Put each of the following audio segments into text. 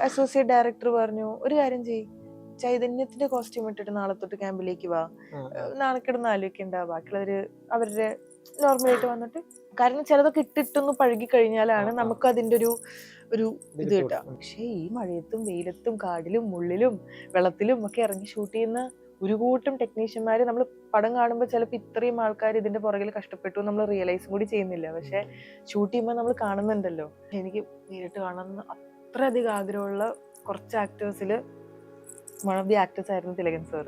Associate director പറഞ്ഞു, ഒരു കാര്യം ചെയ്യ്, ചൈതന്യത്തിന്റെ കോസ്റ്റ്യൂം ഇട്ടിട്ട് നാളെ തൊട്ട് ക്യാമ്പിലേക്ക് വാ, നാണക്കിടന്ന് ആലോചിക്കണ്ട, ബാക്കിയുള്ളവര് അവരുടെ നോർമലായിട്ട് വന്നിട്ട്. കാരണം ചിലതൊക്കെ ഇട്ടിട്ടൊന്ന് പഴകി കഴിഞ്ഞാലാണ് നമുക്ക് അതിന്റെ ഒരു ഇത് കിട്ടുക. പക്ഷേ ഈ മഴയത്തും വെയിലത്തും കാടിലും മുള്ളിലും വെള്ളത്തിലും ഒക്കെ ഇറങ്ങി ഷൂട്ട് ചെയ്യുന്ന ഒരു കൂട്ടം ടെക്നീഷ്യന്മാര് നമ്മൾ പടം കാണുമ്പോൾ ചിലപ്പോൾ ഇത്രയും ആൾക്കാർ ഇതിന്റെ പുറകിൽ കഷ്ടപ്പെട്ടു നമ്മൾ റിയലൈസും കൂടി ചെയ്യുന്നില്ല. പക്ഷെ ഷൂട്ട് ചെയ്യുമ്പോൾ നമ്മൾ കാണുന്നുണ്ടല്ലോ. എനിക്ക് നേരിട്ട് കാണുന്ന അത്രയധികം ആഗ്രഹമുള്ള കുറച്ച് ആക്ടേഴ്സിൽ വൺ ഓഫ് ദി ആക്ടേഴ്സ് ആയിരുന്നു തിലകൻ സാർ.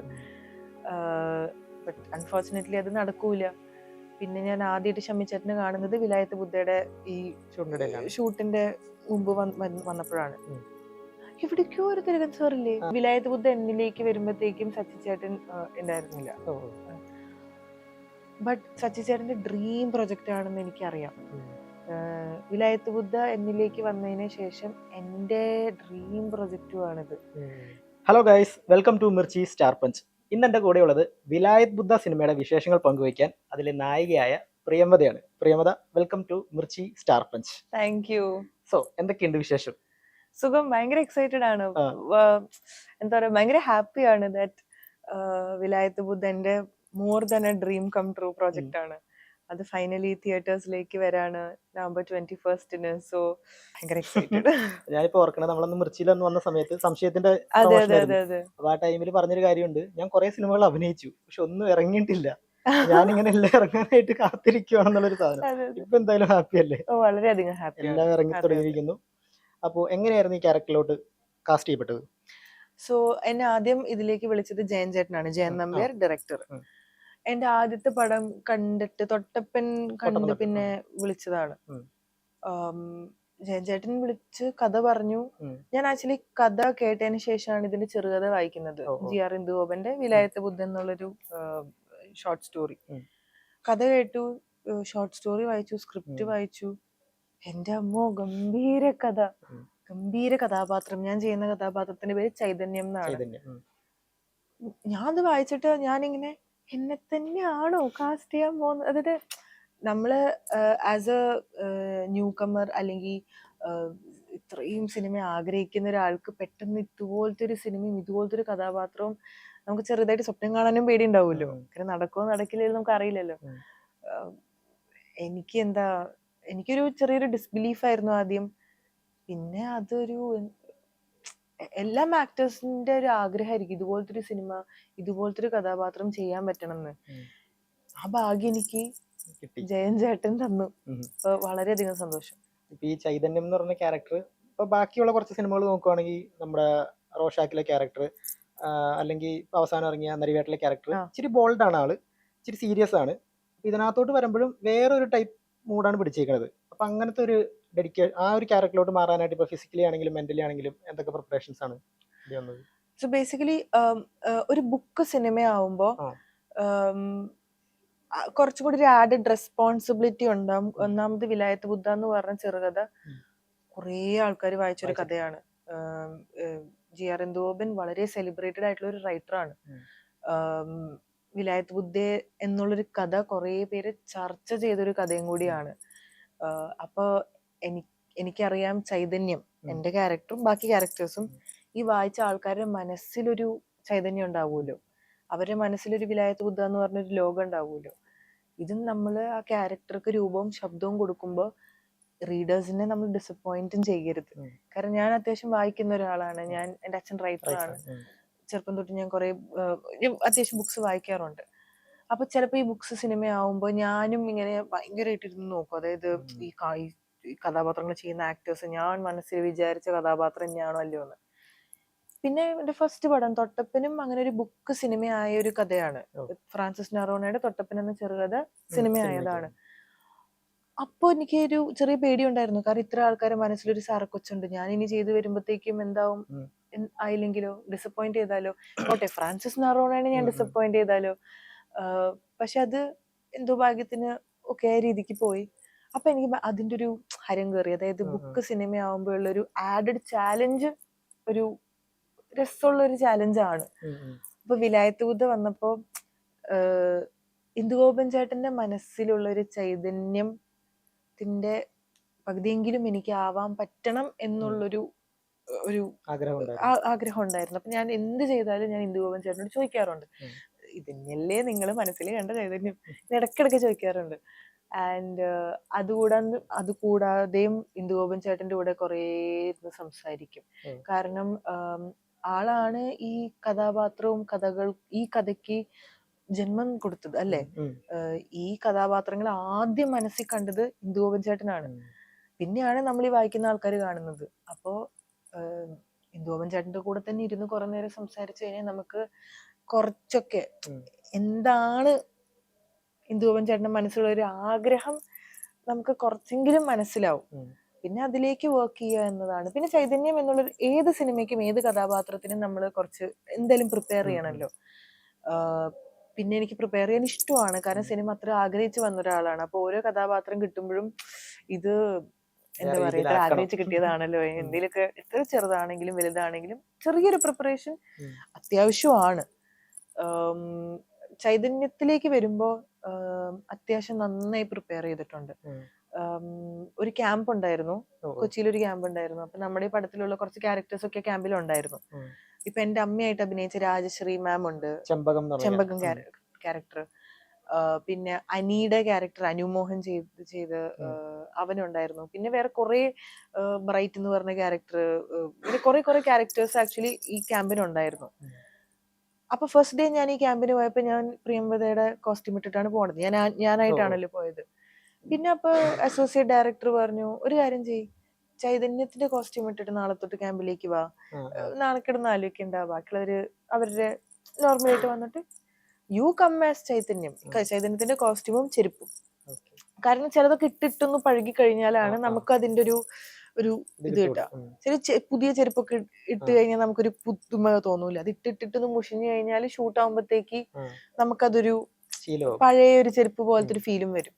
ബട്ട് അൺഫോർച്ചുനേറ്റ്ലി അത് നടക്കൂല. പിന്നെ ഞാൻ ആദ്യമായിട്ട് ഷമ്മിച്ചേട്ടനെ കാണുന്നത് വിലായത്ത് ബുദ്ധയുടെ ഈ ഷൂട്ടിന്റെ മുമ്പ് വന്നപ്പോഴാണ്. എവിടേക്കോ ഒരു തിലകൻ സാറില്ലേ. വിലായത്ത് ബുദ്ധ എന്നിലേക്ക് വരുമ്പോഴത്തേക്കും സച്ചിച്ചേട്ടൻ ഉണ്ടായിരുന്നില്ല. ബട്ട് സച്ചിച്ചേട്ടന്റെ ഡ്രീം പ്രൊജക്റ്റ് ആണെന്ന് എനിക്കറിയാം. വിലായത്ത് ബുദ്ധ എന്നിലേക്ക് വന്നതിന് ശേഷം എന്റെ ഡ്രീം പ്രൊജക്റ്റുമാണിത്. Hello guys, welcome to Mirchi star punch. ഇന്ന് എൻ്റെ കൂടെയുള്ളത് വിലായത് ബുദ്ധ സിനിമയുടെ വിശേഷങ്ങൾ പങ്കുവയ്ക്കാൻ അതിലെ നായികയായ പ്രിയമതയാണ്. Priyamvada, welcome to Mirchi star punch. Thank you. So എന്തൊക്കെയുണ്ട് വിശേഷം? സുഖം, ഭയങ്കര എക്സൈറ്റഡ് ആണ്. എന്താ പറയാ, ഭയങ്കര ഹാപ്പിയാണ് ദാറ്റ് വിലായത്ത് ബുദ്ധ എന്റെ more than a dream come true project ആണ്. അത് ഫൈനലി തിയേറ്റേഴ്സിലേക്ക് വരാണ് November 21st. സോ ഭയങ്കര എക്സൈറ്റഡ്. ഞാനിപ്പോ ഓർക്കണത് നമ്മളന്ന് മിർച്ചിയിലൊന്ന് വന്ന സമയത്ത് സംശയത്തിന്റെ അപ്പൊ ആ ടൈമിൽ പറഞ്ഞൊരു കാര്യമുണ്ട്, ഞാൻ കുറെ സിനിമകൾ അഭിനയിച്ചു പക്ഷെ ഒന്നും ഇറങ്ങിയിട്ടില്ല, ഞാനിങ്ങനെ എല്ലാം ഇറങ്ങാനായിട്ട് കാത്തിരിക്കുവാണെന്നുള്ളൊരു സാധനം. ഇപ്പൊ എന്തായാലും ഹാപ്പി അല്ലേ? വളരെയധികം ഹാപ്പി. എല്ലാം ഇറങ്ങി തുടങ്ങിയിരിക്കുന്നു. അപ്പോ എങ്ങനെയായിരുന്നു ഈ ക്യാരക്ടറിലോട്ട് കാസ്റ്റ് ചെയ്യപ്പെട്ടത്? സോ എന്നെ ആദ്യം ഇതിലേക്ക് വിളിച്ചത് ജയൻ ചേട്ടനാണ്, ജയൻ നമ്പ്യാർ, ഡയറക്ടർ. എന്റെ ആദ്യത്തെ പടം കണ്ടിട്ട് തൊട്ടപ്പൻ കണ്ട് പിന്നെ വിളിച്ചതാണ്. ജയൻ ചേട്ടൻ വിളിച്ച് കഥ പറഞ്ഞു. ഞാൻ ആക്ച്വലി കഥ കേട്ടതിന് ശേഷമാണ് ഇതിന്റെ ചെറുകഥ വായിക്കുന്നത്. GR ഇന്ദുഗോപന്റെ വിലായത്ത് ബുദ്ധൻ എന്നുള്ളൊരു ഷോർട്ട് സ്റ്റോറി. കഥ കേട്ടു, ഷോർട്ട് സ്റ്റോറി വായിച്ചു, സ്ക്രിപ്റ്റ് വായിച്ചു. എന്റെ അമ്മോ, ഗംഭീര കഥ, ഗംഭീര കഥാപാത്രം. ഞാൻ ചെയ്യുന്ന കഥാപാത്രത്തിന്റെ പേര് ചൈതന്യം എന്നാണ്. ഞാൻ അത് വായിച്ചിട്ട് ഞാനിങ്ങനെ, എന്നെ തന്നെയാണോ കാസ്റ്റ് ചെയ്യാൻ പോകുന്നത്? അതായത് നമ്മള് ആസ് എ ന്യൂ കമർ അല്ലെങ്കിൽ ഇത്രയും സിനിമ ആഗ്രഹിക്കുന്ന ഒരാൾക്ക് പെട്ടെന്ന് ഇതുപോലത്തെ ഒരു സിനിമയും ഇതുപോലത്തെ ഒരു കഥാപാത്രവും നമുക്ക് ചെറുതായിട്ട് സ്വപ്നം കാണാനും പേടി ഉണ്ടാവുമല്ലോ. കാരണം നടക്കുമോ നടക്കില്ലല്ലോ നമുക്ക് അറിയില്ലല്ലോ. എനിക്കൊരു ചെറിയൊരു ഡിസ്ബിലീഫ് ആയിരുന്നു ആദ്യം. പിന്നെ അതൊരു എല്ലാ ആക്ടേഴ്സിന്റെ ഒരു ആഗ്രഹമായിരിക്കും ഇതുപോലത്തെ ഒരു സിനിമ, ഇതുപോലത്തെ ഒരു കഥാപാത്രം ചെയ്യാൻ പറ്റണം എന്ന്. ആ ഭാഗ്യം എനിക്ക് ജയൻ ചേട്ടൻ തന്നു. വളരെയധികം സന്തോഷം. ഇപ്പൊ ഈ ചൈതന്യം എന്ന് പറഞ്ഞ ക്യാരക്ടർ ഇപ്പൊ ബാക്കിയുള്ള കുറച്ച് സിനിമകൾ നോക്കുവാണെങ്കിൽ നമ്മുടെ റോഷാക്കിലെ ക്യാരക്ടർ അല്ലെങ്കിൽ അവസാനം ഇറങ്ങിയ നരിവേട്ടിലെ ക്യാരക്ടർ ഇച്ചിരി ബോൾഡാണ്, ആള് ഇച്ചിരി സീരിയസ് ആണ്. ഇതിനകത്തോട്ട് വരുമ്പോഴും വേറൊരു ടൈപ്പ് മൂഡാണ് പിടിച്ചേക്കുന്നത്. അപ്പൊ അങ്ങനത്തെ ഒരു ആ ഒരു ക്യാരക്ടറിലോട്ട് മാറാനായിട്ട് ഇപ്പൊ ഫിസിക്കലി ആണെങ്കിലും മെന്റലി ആണെങ്കിലും എന്തൊക്കെ പ്രിപ്പറേഷൻസ് ആണ് വന്നത്? സോ ബേസിക്കലി ഒരു ബുക്ക് സിനിമയാവുമ്പോ കുറച്ചും കൂടി ഒരു ആഡഡ് റെസ്പോൺസിബിലിറ്റി ഉണ്ടാവും. ഒന്നാമത് വിലായത്ത് ബുദ്ധ എന്ന് പറഞ്ഞ ചെറുകഥ കുറേ ആൾക്കാർ വായിച്ചൊരു കഥയാണ്. GR ഇന്ദുഗോപൻ വളരെ സെലിബ്രേറ്റഡ് ആയിട്ടുള്ള ഒരു റൈറ്ററാണ്. വിലായത്ത് ബുദ്ധ എന്നുള്ളൊരു കഥ കുറേ പേര് ചർച്ച ചെയ്തൊരു കഥയും കൂടിയാണ്. അപ്പൊ എനിക്കറിയാം ചൈതന്യം, എന്റെ ക്യാരക്ടറും ബാക്കി ക്യാരക്ടേഴ്സും ഈ വായിച്ച ആൾക്കാരുടെ മനസ്സിലൊരു ചൈതന്യം ഉണ്ടാവുമല്ലോ, അവരുടെ മനസ്സിലൊരു വിലായത്ത് ബുദ്ധ എന്ന് പറഞ്ഞൊരു ലോകം ഉണ്ടാവുമല്ലോ. ഇതും നമ്മൾ ആ ക്യാരക്ടർക്ക് രൂപവും ശബ്ദവും കൊടുക്കുമ്പോൾ റീഡേഴ്സിനെ നമ്മൾ ഡിസപ്പോയിന്റും ചെയ്യരുത്. കാരണം ഞാൻ അത്യാവശ്യം വായിക്കുന്ന ഒരാളാണ്. എൻ്റെ അച്ഛൻ റൈറ്ററാണ്. ചെറുപ്പം തൊട്ട് ഞാൻ അത്യാവശ്യം ബുക്സ് വായിക്കാറുണ്ട്. അപ്പൊ ചിലപ്പോൾ ഈ ബുക്സ് സിനിമയാവുമ്പോൾ ഞാനും ഇങ്ങനെ ഭയങ്കരമായിട്ട് ഇരുന്ന് നോക്കും. അതായത് ഈ കഥാപാത്രങ്ങൾ ചെയ്യുന്ന ആക്ടേഴ്സ് ഞാൻ മനസ്സിൽ വിചാരിച്ച കഥാപാത്രം തന്നെയാണോ അല്ലയോ എന്ന്. പിന്നെ എന്റെ ഫസ്റ്റ് പടം തൊട്ടപ്പനും അങ്ങനെ ഒരു ബുക്ക് സിനിമയായ ഒരു കഥയാണ്. ഫ്രാൻസിസ് നറോണയുടെ തൊട്ടപ്പൻ എന്ന ചെറുകഥ സിനിമയായതാണ്. അപ്പൊ എനിക്ക് ഒരു ചെറിയ പേടി ഉണ്ടായിരുന്നു. കാരണം ഇത്ര ആൾക്കാരുടെ മനസ്സിലൊരു സാറക്കൊച്ചുണ്ട്, ഞാൻ ഇനി ചെയ്തു വരുമ്പോഴത്തേക്കും എന്താവും, ആയില്ലെങ്കിലോ, ഡിസപ്പോയിന്റ് ചെയ്താലോ, ഓട്ടെ ഫ്രാൻസിസ് നറോണയാണ് ഞാൻ ഡിസപ്പോയിന്റ് ചെയ്താലോ. പക്ഷെ അത് എന്തോ ഭാഗ്യത്തിന് ഒക്കെ ആ രീതിക്ക് പോയി. അപ്പൊ എനിക്ക് അതിന്റെ ഒരു ഹരം കയറി. അതായത് ബുക്ക് സിനിമയാവുമ്പോഴുള്ള ഒരു ആഡഡ് ചാലഞ്ച്, ഒരു രസമുള്ള ഒരു ചാലഞ്ചാണ്. അപ്പൊ വിലായത്ത് ബുദ്ധ വന്നപ്പോ ഇന്ദുഗോപൻ ചേട്ടന്റെ മനസ്സിലുള്ള ഒരു ചൈതന്യത്തിന്റെ പകുതിയെങ്കിലും എനിക്ക് ആവാൻ പറ്റണം എന്നുള്ളൊരു ഒരു ആഗ്രഹം ഉണ്ടായിരുന്നു. ആഗ്രഹം ഉണ്ടായിരുന്നു. അപ്പൊ ഞാൻ എന്ത് ചെയ്താലും ഞാൻ ഇന്ദുഗോപൻ ചേട്ടനോട് ചോദിക്കാറുണ്ട്, ഉം. ഇതന്നെയല്ലേ നിങ്ങൾ മനസ്സിൽ കണ്ട ചൈതന്യം, ഇടയ്ക്കിടയ്ക്ക് ചോദിക്കാറുണ്ട്. ആൻഡ് അതുകൂടാതെയും ഇന്ദുഗോപൻ ചേട്ടന്റെ കൂടെ കുറേ ഇരുന്ന് സംസാരിക്കും. ഉം. കാരണം ആളാണ് ഈ കഥാപാത്രവും ഈ കഥയ്ക്ക് ജന്മം കൊടുത്തത് അല്ലേ. ഉം. ഈ കഥാപാത്രങ്ങൾ ആദ്യം മനസ്സിൽ കണ്ടത് ഇന്ദുഗോപൻ ചേട്ടനാണ്. ഉം. പിന്നെയാണ് നമ്മൾ ഈ വായിക്കുന്ന ആൾക്കാർ കാണുന്നത്. അപ്പോ ഇന്ദുഗോപൻ ചേട്ടന്റെ കൂടെ തന്നെ ഇരുന്ന് കുറെ നേരം സംസാരിച്ചു കഴിഞ്ഞാൽ നമുക്ക് കുറച്ചൊക്കെ ഉം. എന്താണ് ഇന്ദുഗോപൻ ചേട്ടന്റെ മനസ്സിലുള്ള ഒരു ആഗ്രഹം നമുക്ക് കുറച്ചെങ്കിലും മനസ്സിലാവും. ഉം. പിന്നെ അതിലേക്ക് വർക്ക് ചെയ്യുക എന്നതാണ്. പിന്നെ ചൈതന്യം എന്നുള്ള ഏത് സിനിമയ്ക്കും ഏത് കഥാപാത്രത്തിനും നമ്മൾ കുറച്ച് എന്തായാലും പ്രിപ്പയർ ചെയ്യണമല്ലോ. പിന്നെ എനിക്ക് പ്രിപ്പയർ ചെയ്യാൻ ഇഷ്ടമാണ്, കാരണം സിനിമ അത്ര ആഗ്രഹിച്ചു വന്ന ഒരാളാണ്. അപ്പൊ ഓരോ കഥാപാത്രം കിട്ടുമ്പോഴും ഇത് എന്താ പറയാ, ഇത്ര ആഗ്രഹിച്ച് കിട്ടിയതാണല്ലോ, എന്തെങ്കിലുമൊക്കെ എത്ര ചെറുതാണെങ്കിലും വലുതാണെങ്കിലും ചെറിയൊരു പ്രിപ്പറേഷൻ അത്യാവശ്യമാണ്. ചൈതന്യത്തിലേക്ക് വരുമ്പോ അത്യാവശ്യം നന്നായി പ്രിപ്പയർ ചെയ്തിട്ടുണ്ട്. ഒരു ക്യാമ്പ് ഉണ്ടായിരുന്നു, കൊച്ചിയിലൊരു ക്യാമ്പ് ഉണ്ടായിരുന്നു. അപ്പൊ നമ്മുടെ ഈ പടത്തിലുള്ള കുറച്ച് ക്യാരക്ടേഴ്സ് ഒക്കെ ക്യാമ്പിലുണ്ടായിരുന്നു. ഇപ്പൊ എന്റെ അമ്മയായിട്ട് അഭിനയിച്ച രാജശ്രീ മാം ഉണ്ട്, ചെമ്പകം ക്യാരക്ടർ. പിന്നെ അനിയുടെ ക്യാരക്ടർ അനുമോഹൻ ചെയ്ത് അവനുണ്ടായിരുന്നു. പിന്നെ വേറെ കുറെ ബ്രൈറ്റ് എന്ന് പറഞ്ഞ ക്യാരക്ടർ, പിന്നെ കുറെ ക്യാരക്ടേഴ്സ് ആക്ച്വലി ഈ ക്യാമ്പിനുണ്ടായിരുന്നു. അപ്പൊ ഫസ്റ്റ് ഡേ ഞാൻ ഈ ക്യാമ്പിന് പോയപ്പോ ഞാൻ പ്രിയംവദയുടെ കോസ്റ്റ്യൂം ഇട്ടിട്ടാണ് പോണത്. ഞാനായിട്ടാണല്ലോ പോയത്. പിന്നെ അപ്പൊ അസോസിയേറ്റ് ഡയറക്ടർ പറഞ്ഞു, ഒരു കാര്യം ചെയ്യ്, ചൈതന്യത്തിന്റെ കോസ്റ്റ്യൂം ഇട്ടിട്ട് നാളെ തൊട്ട് ക്യാമ്പിലേക്ക് വാ, നാണക്കിടന്ന് ആലോചിക്കണ്ട, ബാക്കിയുള്ളവര് അവരുടെ നോർമലായിട്ട് വന്നിട്ട് യു കം ആസ് ചൈതന്യം. ചൈതന്യത്തിന്റെ കോസ്റ്റ്യൂമും ചെരുപ്പും. കാരണം ചിലതൊക്കെ ഇട്ടിട്ടൊന്ന് പഴകി കഴിഞ്ഞാലാണ് നമുക്ക് അതിന്റെ ഒരു ഇത് കിട്ടുക. പുതിയ ചെരുപ്പൊക്കെ ഇട്ട് കഴിഞ്ഞാൽ നമുക്കൊരു പുതുമ തോന്നൂല. അത് ഇട്ടിട്ടൊന്ന് മുഷിഞ്ഞു കഴിഞ്ഞാൽ ഷൂട്ട് ആകുമ്പോഴത്തേക്ക് നമുക്കതൊരു പഴയ ഒരു ചെരുപ്പ് പോലത്തെ ഒരു ഫീലും വരും.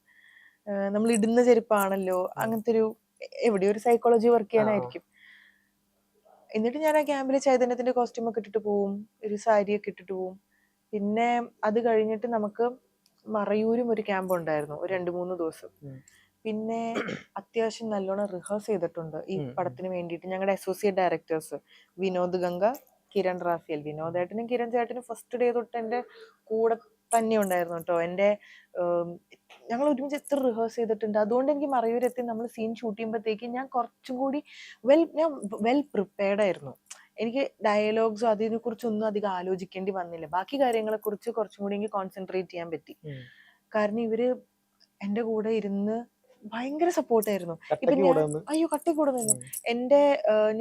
നമ്മൾ ഇടുന്ന ചെരുപ്പാണല്ലോ, അങ്ങനത്തെ എവിടെയോ ഒരു സൈക്കോളജി വർക്ക് ചെയ്യാനായിരിക്കും. എന്നിട്ട് ഞാൻ ആ ക്യാമ്പിൽ ചൈതന്യത്തിന്റെ കോസ്റ്റ്യൂം ഒക്കെ ഇട്ടിട്ട് പോവും, ഒരു സാരിയൊക്കെ ഇട്ടിട്ട് പോവും. പിന്നെ അത് കഴിഞ്ഞിട്ട് നമുക്ക് മറയൂരും ഒരു ക്യാമ്പ് ഉണ്ടായിരുന്നു, ഒരു 2-3 ദിവസം. പിന്നെ അത്യാവശ്യം നല്ലോണം റിഹേഴ്സ് ചെയ്തിട്ടുണ്ട് ഈ പടത്തിന് വേണ്ടിയിട്ട്. ഞങ്ങളുടെ associate directors Vinod Ganga, Kiran Raphael. വിനോദേട്ടനും കിരൺ ചേട്ടനും ഫസ്റ്റ് ഡേ തൊട്ട് എൻ്റെ കൂടെ തന്നെ ഉണ്ടായിരുന്നു കേട്ടോ. ഞങ്ങൾ ഒരുമിച്ച് എത്ര റിഹേഴ്സ് ചെയ്തിട്ടുണ്ട്. അതുകൊണ്ട് എനിക്ക് മറയൂരെത്തി നമ്മൾ സീൻ ഷൂട്ട് ചെയ്യുമ്പോഴത്തേക്കും ഞാൻ കുറച്ചും കൂടി വെൽ പ്രിപ്പയർഡ് ആയിരുന്നു. എനിക്ക് ഡയലോഗ്സോ അതിനെ കുറിച്ചൊന്നും അധികം ആലോചിക്കേണ്ടി വന്നില്ല. ബാക്കി കാര്യങ്ങളെ കുറിച്ച് കുറച്ചും കൂടി എനിക്ക് കോൺസെൻട്രേറ്റ് ചെയ്യാൻ പറ്റി. കാരണം ഇവര് എന്റെ കൂടെ ഇരുന്ന് ഭയങ്കര സപ്പോർട്ടായിരുന്നു. കട്ടി കൂടെ നിന്നു.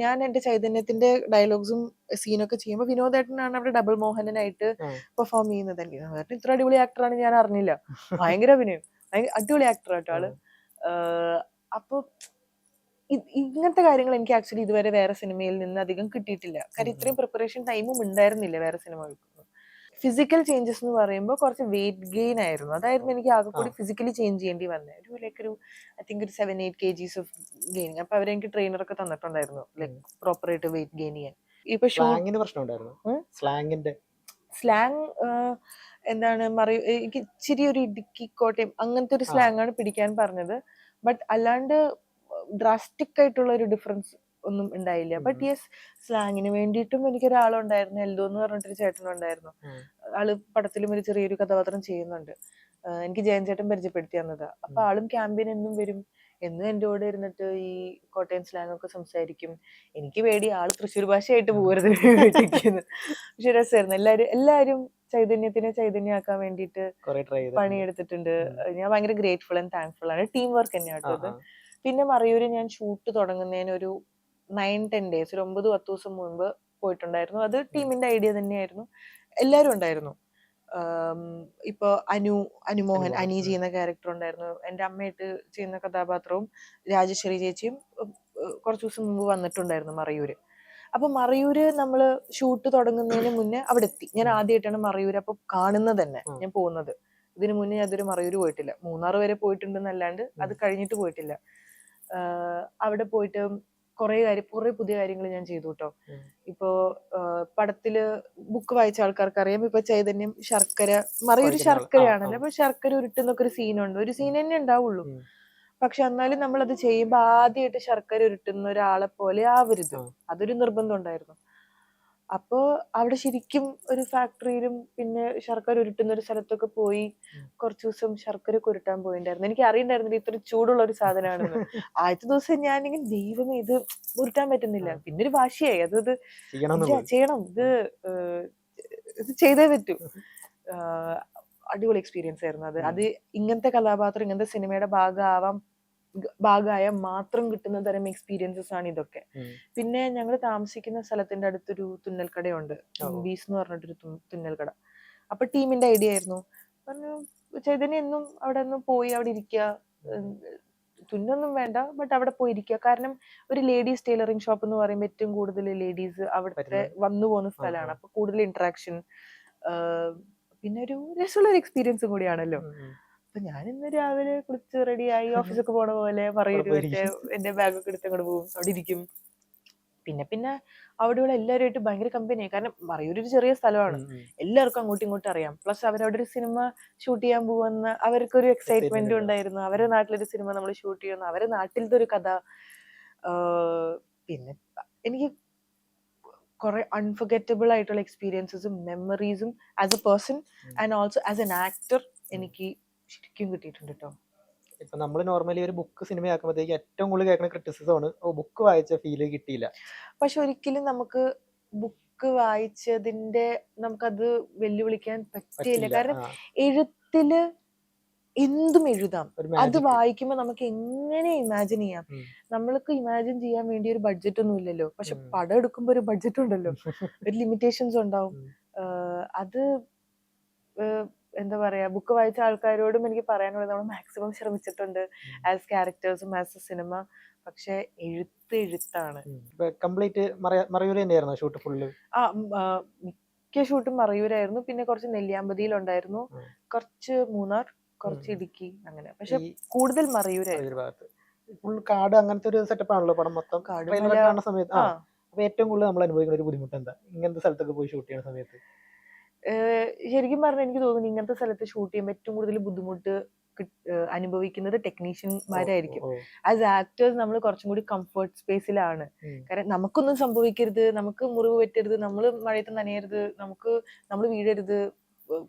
ഞാൻ എന്റെ ചൈതന്യത്തിന്റെ ഡയലോഗ്സും സീനൊക്കെ ചെയ്യുമ്പോൾ വിനോദേട്ടനാണ് അവിടെ ഡബിൾ മോഹനനായിട്ട് പെർഫോം ചെയ്യുന്നത്. വിനോദേട്ടൻ ഇത്ര അടിപൊളി ആക്ടറാണ് ഞാൻ അറിഞ്ഞില്ല. ഭയങ്കര അഭിനയം, അടിപൊളി ആക്ടർ ആട്ടോ ആള്. അപ്പൊ ഇങ്ങനത്തെ കാര്യങ്ങൾ എനിക്ക് ആക്ച്വലി ഇതുവരെ വേറെ സിനിമയിൽ നിന്ന് അധികം കിട്ടിയിട്ടില്ല. കാര്യം ഇത്രയും പ്രിപ്പറേഷൻ ടൈമും ഉണ്ടായിരുന്നില്ല വേറെ സിനിമകൾക്ക്. ഫിസിക്കൽ ചേഞ്ചസ് എന്ന് പറയുമ്പോൾ കുറച്ച് വെയിറ്റ് ഗെയിൻ ആയിരുന്നു. അതായിരുന്നു എനിക്ക് ആകെ കൂടി ഫിസിക്കലി ചേഞ്ച് ചെയ്യേണ്ടി വന്നത്. ഒരു ഐ തിങ്ക് ഒരു 7-8 kgs ഓഫ് ഗെയിനിങ്. അപ്പൊ അവരെനിക്ക് ട്രെയിനറൊക്കെ തന്നിട്ടുണ്ടായിരുന്നു, ലൈക് പ്രോപ്പർ ആയിട്ട് വെയിറ്റ് ഗെയിൻ ചെയ്യാൻ. ഇപ്പൊ സ്ലാങ് എന്താണ് എനിക്ക് ഇച്ചിരി ഒരു ഇടുക്കി കോട്ടയം അങ്ങനത്തെ ഒരു സ്ലാങ് ആണ് പിടിക്കാൻ പറഞ്ഞത്. ബട്ട് അല്ലാണ്ട് ഡ്രാസ്റ്റിക് ആയിട്ടുള്ള ഒരു ഡിഫറൻസ് ഒന്നും ഉണ്ടായില്ല. ബട്ട് യെസ്, സ്ലാങ്ങിന് വേണ്ടിയിട്ടും എനിക്കൊരാളുണ്ടായിരുന്നു, എൽദോ എന്ന് പറഞ്ഞിട്ടൊരു ചേട്ടനുണ്ടായിരുന്നു. ആള് പടത്തിലും ഒരു ചെറിയൊരു കഥാപാത്രം ചെയ്യുന്നുണ്ട്. എനിക്ക് ജയൻ ചേട്ടൻ പരിചയപ്പെടുത്തി തന്നതാ. അപ്പൊ ആളും ക്യാമ്പിന് എന്നും വരും, എന്നും എൻ്റെ കൂടെ ഇരുന്നിട്ട് ഈ കോട്ടയം സ്ലാങ് ഒക്കെ സംസാരിക്കും. എനിക്ക് പേടി ആള് തൃശ്ശൂർ ഭാഷയായിട്ട് പോകരുത് വീട്ടിരിക്കുന്നു. പക്ഷെ രസമായിരുന്നു. എല്ലാരും ചൈതന്യത്തിനെ ചൈതന്യമാക്കാൻ വേണ്ടിയിട്ട് പണിയെടുത്തിട്ടുണ്ട്. ഞാൻ ഭയങ്കര ഗ്രേറ്റ്ഫുൾ ആൻഡ് താങ്ക്ഫുൾ ആണ്. ടീം വർക്ക് തന്നെയാട്ടോ അത്. പിന്നെ മറയൂര് ഞാൻ ഷൂട്ട് തുടങ്ങുന്നതിന് ഒരു 9-10 days, ഒരു 9-10 ദിവസം മുൻപ് പോയിട്ടുണ്ടായിരുന്നു. അത് ടീമിന്റെ ഐഡിയ തന്നെയായിരുന്നു. എല്ലാരും ഉണ്ടായിരുന്നു. ഇപ്പൊ അനുമോഹൻ അനി ചെയ്യുന്ന ക്യാരക്ടർ ഉണ്ടായിരുന്നു. എൻ്റെ അമ്മയായിട്ട് ചെയ്യുന്ന കഥാപാത്രവും രാജശ്രീ ചേച്ചിയും കുറച്ചു ദിവസം മുമ്പ് വന്നിട്ടുണ്ടായിരുന്നു മറയൂര്. അപ്പൊ മറയൂര് നമ്മള് ഷൂട്ട് തുടങ്ങുന്നതിന് മുന്നേ അവിടെ എത്തി. ഞാൻ ആദ്യമായിട്ടാണ് മറയൂര് അപ്പൊ കാണുന്നത് തന്നെ, ഞാൻ പോകുന്നത്. ഇതിനു മുന്നേ അതൊരു മറയൂര് പോയിട്ടില്ല. മൂന്നാർ വരെ പോയിട്ടുണ്ടെന്നല്ലാണ്ട് അത് കഴിഞ്ഞിട്ട് പോയിട്ടില്ല. അവിടെ പോയിട്ട് കുറെ പുതിയ കാര്യങ്ങൾ ഞാൻ ചെയ്തു കേട്ടോ. ഇപ്പോ പടത്തില് ബുക്ക് വായിച്ച ആൾക്കാർക്ക് അറിയാം, ഇപ്പൊ ചൈതന്യം ശർക്കര, മറയൊരു ശർക്കരയാണല്ലോ. അപ്പൊ ശർക്കര ഉരുട്ടുന്നൊക്കെ ഒരു സീനുണ്ട്. ഒരു സീൻ തന്നെ ഉണ്ടാവുള്ളൂ. പക്ഷെ എന്നാലും നമ്മൾ അത് ചെയ്യുമ്പോൾ ആദ്യമായിട്ട് ശർക്കര ഉരുട്ടുന്ന ഒരാളെ പോലെ ആവരുത്. അതൊരു നിർബന്ധം ഉണ്ടായിരുന്നു. അപ്പോ അവിടെ ശരിക്കും ഒരു ഫാക്ടറിയിലും പിന്നെ ശർക്കര ഉരുട്ടുന്ന ഒരു സ്ഥലത്തൊക്കെ പോയി കുറച്ചു ദിവസം ശർക്കര ഉരുട്ടാൻ പോയിണ്ടായിരുന്നു. എനിക്ക് അറിയണ്ടായിരുന്നില്ല ഇത്ര ചൂടുള്ള ഒരു സാധനമാണെന്ന്. ആദ്യത്തെ ദിവസം ഞാനിങ്ങനെ ദൈവമേ ഇത് ഉരുട്ടാൻ പറ്റുന്നില്ല. പിന്നെ ഒരു വാശിയായി അത് ചെയ്യണം, ഇത് ചെയ്തേ പറ്റൂ. അടിപൊളി എക്സ്പീരിയൻസ് ആയിരുന്നു അത്. അത് ഇങ്ങനത്തെ കഥാപാത്രം ഇങ്ങനത്തെ സിനിമയുടെ ഭാഗമായ മാത്രം കിട്ടുന്ന തരം എക്സ്പീരിയൻസസ് ആണ് ഇതൊക്കെ. പിന്നെ ഞങ്ങൾ താമസിക്കുന്ന സ്ഥലത്തിന്റെ അടുത്തൊരു തുന്നൽക്കടയുണ്ട്, ബീസ് എന്ന് പറഞ്ഞിട്ടൊരു തുന്നൽക്കട. അപ്പൊ ടീമിന്റെ ഐഡിയ ആയിരുന്നു, പറഞ്ഞു ചൈതന്യ എന്നും അവിടെ ഒന്ന് പോയി അവിടെ ഇരിക്കുക, തുന്നൊന്നും വേണ്ട ബട്ട് അവിടെ പോയി ഇരിക്കുക. കാരണം ഒരു ലേഡീസ് ടൈലറിംഗ് ഷോപ്പ് എന്ന് പറയുമ്പോൾ ഏറ്റവും കൂടുതൽ ലേഡീസ് അവിടുത്തെ വന്നു പോകുന്ന സ്ഥലമാണ്. അപ്പൊ കൂടുതൽ ഇന്ററാക്ഷൻ, പിന്നെ ഒരു രസമുള്ള ഒരു എക്സ്പീരിയൻസും കൂടിയാണല്ലോ. അപ്പൊ ഞാൻ ഇന്ന് രാവിലെ കുളിച്ച് റെഡിയായി ഓഫീസൊക്കെ പോണ പോലെ പറയൂര് മറ്റേ എന്റെ ബാഗൊക്കെ എടുത്ത് അങ്ങോട്ട് പോകും, അവിടെ ഇരിക്കും. പിന്നെ അവിടെയുള്ള എല്ലാവരുമായിട്ട് ഭയങ്കര കമ്പനിയായി. കാരണം മറയൂർ ഒരു ചെറിയ സ്ഥലമാണ്, എല്ലാവർക്കും അങ്ങോട്ടും ഇങ്ങോട്ടും അറിയാം. പ്ലസ് അവരവിടെ ഒരു സിനിമ ഷൂട്ട് ചെയ്യാൻ പോകുന്ന അവർക്കൊരു എക്സൈറ്റ്മെന്റും ഉണ്ടായിരുന്നു. അവരുടെ നാട്ടിലൊരു സിനിമ നമ്മൾ ഷൂട്ട് ചെയ്യുന്നു, അവരുടെ നാട്ടിലത്തെ ഒരു കഥ. പിന്നെ എനിക്ക് കുറെ അൺഫർഗറ്റബിൾ ആയിട്ടുള്ള എക്സ്പീരിയൻസസും മെമ്മറീസും as a person and also as an actor എനിക്ക് ശരിക്കും കിട്ടിയിട്ടുണ്ട് കേട്ടോ. ഇപ്പൊ നമ്മൾ നോർമലി ഒരു ബുക്ക് സിനിമയാക്കുമ്പോഴത്തേക്ക് ഏറ്റവും കൂടുതൽ കേൾക്കുന്ന ക്രിറ്റിസിസം ആണ് ബുക്ക് വായിച്ച ഫീല് കിട്ടിയില്ല. പക്ഷെ ഒരിക്കലും നമുക്ക് ബുക്ക് വായിച്ചതിന്റെ നമുക്കത് വെല്ലുവിളിക്കാൻ പറ്റില്ല. കാരണം എഴുത്തില് എന്തും എഴുതാം, അത് വായിക്കുമ്പോൾ നമുക്ക് എങ്ങനെ ഇമാജിൻ ചെയ്യാം. നമ്മൾക്ക് ഇമാജിൻ ചെയ്യാൻ വേണ്ടി ഒരു ബഡ്ജറ്റ് ഒന്നും ഇല്ലല്ലോ. പക്ഷെ പടം എടുക്കുമ്പോ ഒരു ബഡ്ജറ്റ് ഉണ്ടല്ലോ, ഒരു ലിമിറ്റേഷൻസ് ഉണ്ടാവും. അത് എന്താ പറയാ, ബുക്ക് വായിച്ച ആൾക്കാരോടും എനിക്ക് പറയാനുള്ളത് നമ്മൾ മാക്സിമം ശ്രമിച്ചിട്ടുണ്ട് ആസ് ക്യാരക്ടേഴ്സും ആസ് എ സിനിമ. പക്ഷെ എഴുത്താണ്. കംപ്ലീറ്റ് മറയൂർ തന്നെയായിരുന്നു ഷൂട്ട് ഫുള്ള്? മിക്ക ഷൂട്ടും മറയൂരായിരുന്നു. പിന്നെ കുറച്ച് നെല്ലിയാമ്പതിയിലുണ്ടായിരുന്നു, കുറച്ച് മൂന്നാർ, കുറച്ച് ഇടുക്കി, അങ്ങനെ. പക്ഷെ കൂടുതൽ മറയൂരായിരുന്നു. ഫുൾ കാട് അങ്ങനത്തെ ഒരു സെറ്റപ്പ് ആണല്ലോ പടം മൊത്തം. കാണുന്ന സമയത്ത് അപ്പൊ ഏറ്റവും കൂടുതൽ നമ്മൾ അനുഭവിക്കുന്ന ഒരു ബുദ്ധിമുട്ട് എന്താ ഇങ്ങനത്തെ സ്ഥലത്തൊക്കെ പോയി ഷൂട്ട് ചെയ്യുന്ന സമയത്ത്? ശരിക്കും പറഞ്ഞാൽ എനിക്ക് തോന്നുന്നു ഇങ്ങനത്തെ സ്ഥലത്ത് ഷൂട്ട് ചെയ്യുമ്പോൾ ഏറ്റവും കൂടുതൽ ബുദ്ധിമുട്ട് അനുഭവിക്കുന്നത് ടെക്നീഷ്യന്മാരായിരിക്കും. ആസ് ആക്ടേഴ്സ് നമ്മൾ കുറച്ചും കൂടി കംഫർട്ട് സ്പേസിലാണ്. കാരണം നമുക്കൊന്നും സംഭവിക്കരുത്, നമുക്ക് മുറിവ് പറ്റരുത്, നമ്മൾ മഴയത്ത് നനയരുത്, നമ്മൾ വീഴരുത്,